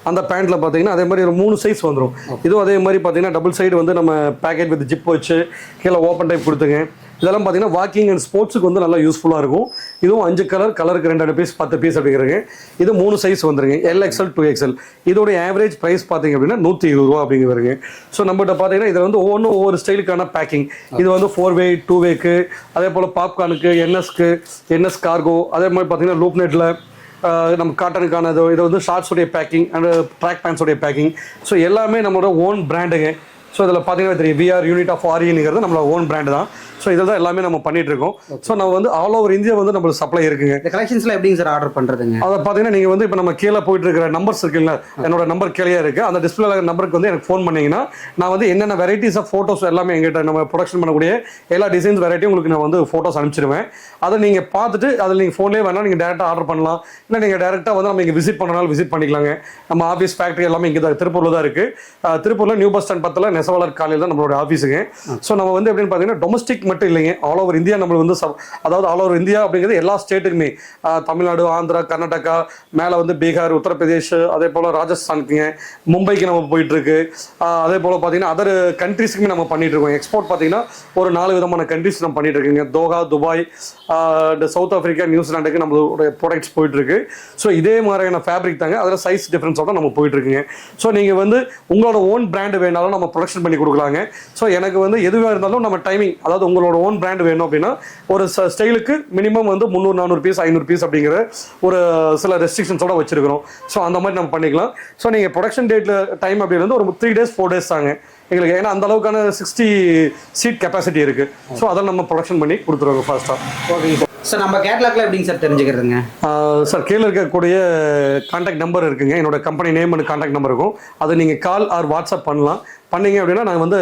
அந்த பேண்ட்டில் பார்த்தீங்கன்னா அதே மாதிரி ஒரு 3 சைஸ் வந்துடும். இதுவும் அதே மாதிரி பார்த்தீங்கன்னா டபுள் சைடு வந்து நம்ம பேக்கெட் வித் ஜிப் வச்சு கீழே ஓப்பன் டைப் கொடுத்துங்க. இதெல்லாம் பார்த்தீங்கன்னா வாக்கிங் அண்ட் ஸ்போர்ட்ஸுக்கு வந்து நல்லா யூஸ்ஃபுல்லாக இருக்கும். இதுவும் 5 கலர், கலருக்கு 2 பீஸ், 10 பீஸ் அப்படிங்கிறங்க. இது 3 சைஸ் வந்துருங்க, LXL, 2XL. இதோடைய ஆவரேஜ் ப்ரைஸ் பார்த்தீங்க அப்படின்னா 120 ரூபா அப்படிங்கிறங்க. ஸோ நம்மகிட்ட பார்த்தீங்கன்னா இதில் வந்து ஒவ்வொரு ஸ்டைலுக்கான பேக்கிங். இது வந்து 4-வே, 2-வேக்கு, அதே போல் பாப்கார்னுக்கு, என்எஸ்க்கு, என்எஸ் கார்கோ, அதே மாதிரி பார்த்தீங்கன்னா லூப் நெட்டில் நம்ம காட்டனுக்கான இதை வந்து ஷார்ட்ஸுடைய பேக்கிங் அண்ட் ட்ராக் பேண்ட்ஸுடைய பேக்கிங். ஸோ எல்லாமே நம்மளோட ஓன் பிராண்டுங்க. ஸோ இதில் பார்த்தீங்கன்னா தெரியும், VR யூனிட் ஆஃப் REங்கிறது நம்மளோட ஓன் பிராண்டு தான். ஸோ இதில் தான் எல்லாமே நம்ம பண்ணிட்டு இருக்கோம். ஸோ நம்ம வந்து ஆல் ஓவர் இந்தியா வந்து நம்மளுக்கு சப்ளை இருக்குங்க. இந்த கலெக்ஷன்ஸ்லாம் எப்படிங்க சார் ஆர்டர் பண்ணுறதுங்க? அதை பார்த்தீங்கன்னா நீங்கள் வந்து இப்போ நம்ம கீழே போயிட்டு இருக்கிற நம்பர்ஸ் இருக்குல்ல, என்னோட நம்பர் கீழே இருக்குது. அந்த டிஸ்பிளே நம்பருக்கு வந்து எனக்கு ஃபோன் பண்ணிங்கன்னா நான் வந்து என்னென்ன வெரைட்டிஸ் ஆஃப் ஃபோட்டோஸ் எல்லாமே எங்கிட்ட நம்ம ப்ரொடக்ஷன் பண்ணக்கூடிய எல்லா டிசைன்ஸ் வெரைட்டியும் உங்களுக்கு நான் வந்து ஃபோட்டோஸ் அனுப்பிச்சிடுவேன். அதை நீங்கள் பார்த்துட்டு அதில் நீங்கள் ஃபோன்லேயே வேணால் நீங்கள் டேரெக்டாக ஆர்டர் பண்ணலாம். இல்லை நீங்கள் டேரெக்டாக வந்து நம்ம இங்கே விசிட் பண்ணனாலும் விசிட் பண்ணிக்கலாங்க. நம்ம ஆஃபீஸ் ஃபேக்ட்ரி எல்லாமே இங்கே தான் திருப்பூரில் தான் இருக்குது. திருப்பூரில் நியூ பஸ் ஸ்டாண்ட் பக்கத்தில் நெசவாளர் காலையில் தான் நம்மளோட ஆஃபீஸுங்க. ஸோ நம்ம வந்து எப்படின்னு பார்த்தீங்கன்னா டொமஸ்டிக் மட்டும் இல்லைங்க, ஆல் ஓவர் இந்தியா நம்மளுக்கு வந்து அதாவது ஆல் ஓவர் இந்தியா அப்படிங்கிறது எல்லா ஸ்டேட்டுக்குமே, தமிழ்நாடு, ஆந்திரா, கர்நாடகா, மேலே வந்து பீகார், உத்தரப்பிரதேஷ், அதே போல் ராஜஸ்தானுக்குங்க, மும்பைக்கு நம்ம போயிட்டு இருக்கு. அதே போல் பார்த்தீங்கன்னா அதர் கண்ட்ரீஸுக்குமே நம்ம பண்ணிட்டு இருக்கோம். எக்ஸ்போர்ட் பார்த்தீங்கன்னா ஒரு 4 விதமான கண்ட்ரீஸ் நம்ம பண்ணிட்டு இருக்கோங்க. தோஹா, துபாய், சவுத் ஆஃப்ரிக்கா, நியூசிலாண்டுக்கு நம்மளோட ப்ராடக்ட்ஸ் போயிட்டு இருக்கு. ஸோ இதே மாதிரியான ஃபேப்ரிக் தாங்க, அதில் சைஸ் டிஃப்ரென்ஸோட நம்ம போயிட்டு இருக்குங்க. ஸோ நீங்கள் வந்து உங்களோட ஓன் பிராண்டு வேணாலும் நம்ம ப்ரொடக்ஷன் பண்ணி கொடுக்கலாங்க. ஸோ எனக்கு வந்து எதுவாக இருந்தாலும் நம்ம டைமிங், அதாவது உங்களோட ஓன் பிராண்ட் வேணும் அப்படின்னா ஒரு ஸ்டைலுக்கு மினிமம் வந்து 300-400 பீஸ், 500 பீஸ் அப்படிங்கிற ஒரு சில ரெஸ்ட்ரிக்ஷன்ஸோட வச்சிருக்கிறோம். ஸோ அந்த மாதிரி நம்ம பண்ணிக்கலாம். ஸோ நீங்கள் ப்ரொடக்ஷன் டேட்டில் டைம் அப்படிங்கிறது ஒரு 3 days 4 days தாங்க எங்களுக்கு. ஏன்னா அந்த அளவுக்கான 60 சீட் கெப்பாசிட்டி இருக்கு. ஸோ அதை நம்ம ப்ரொடக்ஷன் பண்ணி கொடுத்துருவோம் ஃபாஸ்ட்டாக. Okay sir. நம்ம கேட்லாக்ல எப்படிங்க சார் தெரிஞ்சுக்கிறதுங்க? சார் கீழே இருக்கக்கூடிய கான்டாக்ட் நம்பர் இருக்குங்க, என்னோட company name and contact number இருக்கும். அதை நீங்கள் கால் ஆர் வாட்ஸ்அப் பண்ணலாம். பண்ணிங்க அப்படின்னா நாங்கள் வந்து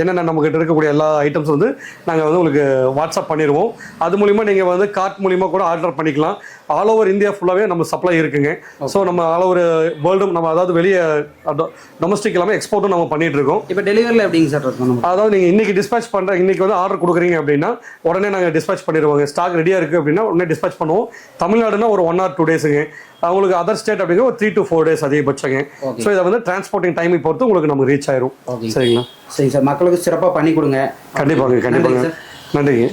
என்னென்ன நம்மகிட்ட இருக்கக்கூடிய எல்லா ஐட்டம்ஸ் வந்து நாங்கள் வந்து உங்களுக்கு வாட்ஸ்அப் பண்ணிடுவோம். அது மூலிமா நீங்கள் வந்து கார்ட் மூலிமா கூட ஆர்டர் பண்ணிக்கலாம். ஆல் ஓவர் இந்தியா ஃபுல்லாகவே நம்ம சப்ளை இருக்குங்க. ஸோ நம்ம ஆல் ஓவர் வேர்ல்டும் நம்ம அதாவது வெளியே டொமஸ்டிக் எல்லாமே எக்ஸ்போர்ட்டும் நம்ம பண்ணிட்டு இருக்கோம். இப்போ டெலிவரியில் எப்படிங்க சார் இருக்கணும்? அதாவது நீங்கள் இன்னைக்கு டிஸ்பேச் பண்ணுற, இன்னைக்கு வந்து ஆர்டர் கொடுக்குறீங்க அப்படின்னா உடனே நாங்கள் டிஸ்பேச் பண்ணிடுவோங்க. ஸ்டாக் ரெடியாக இருக்குது அப்படின்னா உடனே டிஸ்பேச் பண்ணுவோம். தமிழ்நாடுனா ஒரு 1 or 2 daysங்க. உங்களுக்கு அதர் ஸ்டேட் அப்படிங்கிற ஒரு 3 to 4 days அதிகபட்சங்க. ஸோ இதை வந்து டிரான்ஸ்போர்ட்டிங் டைமை பொறுத்து உங்களுக்கு நம்ம ரீச் ஆயிரும். சரிங்களா? சரி சார், மக்களுக்கு சிறப்பாக பண்ணி கொடுங்க. கண்டிப்பாங்க, கண்டிப்பாங்க. நன்றிங்க.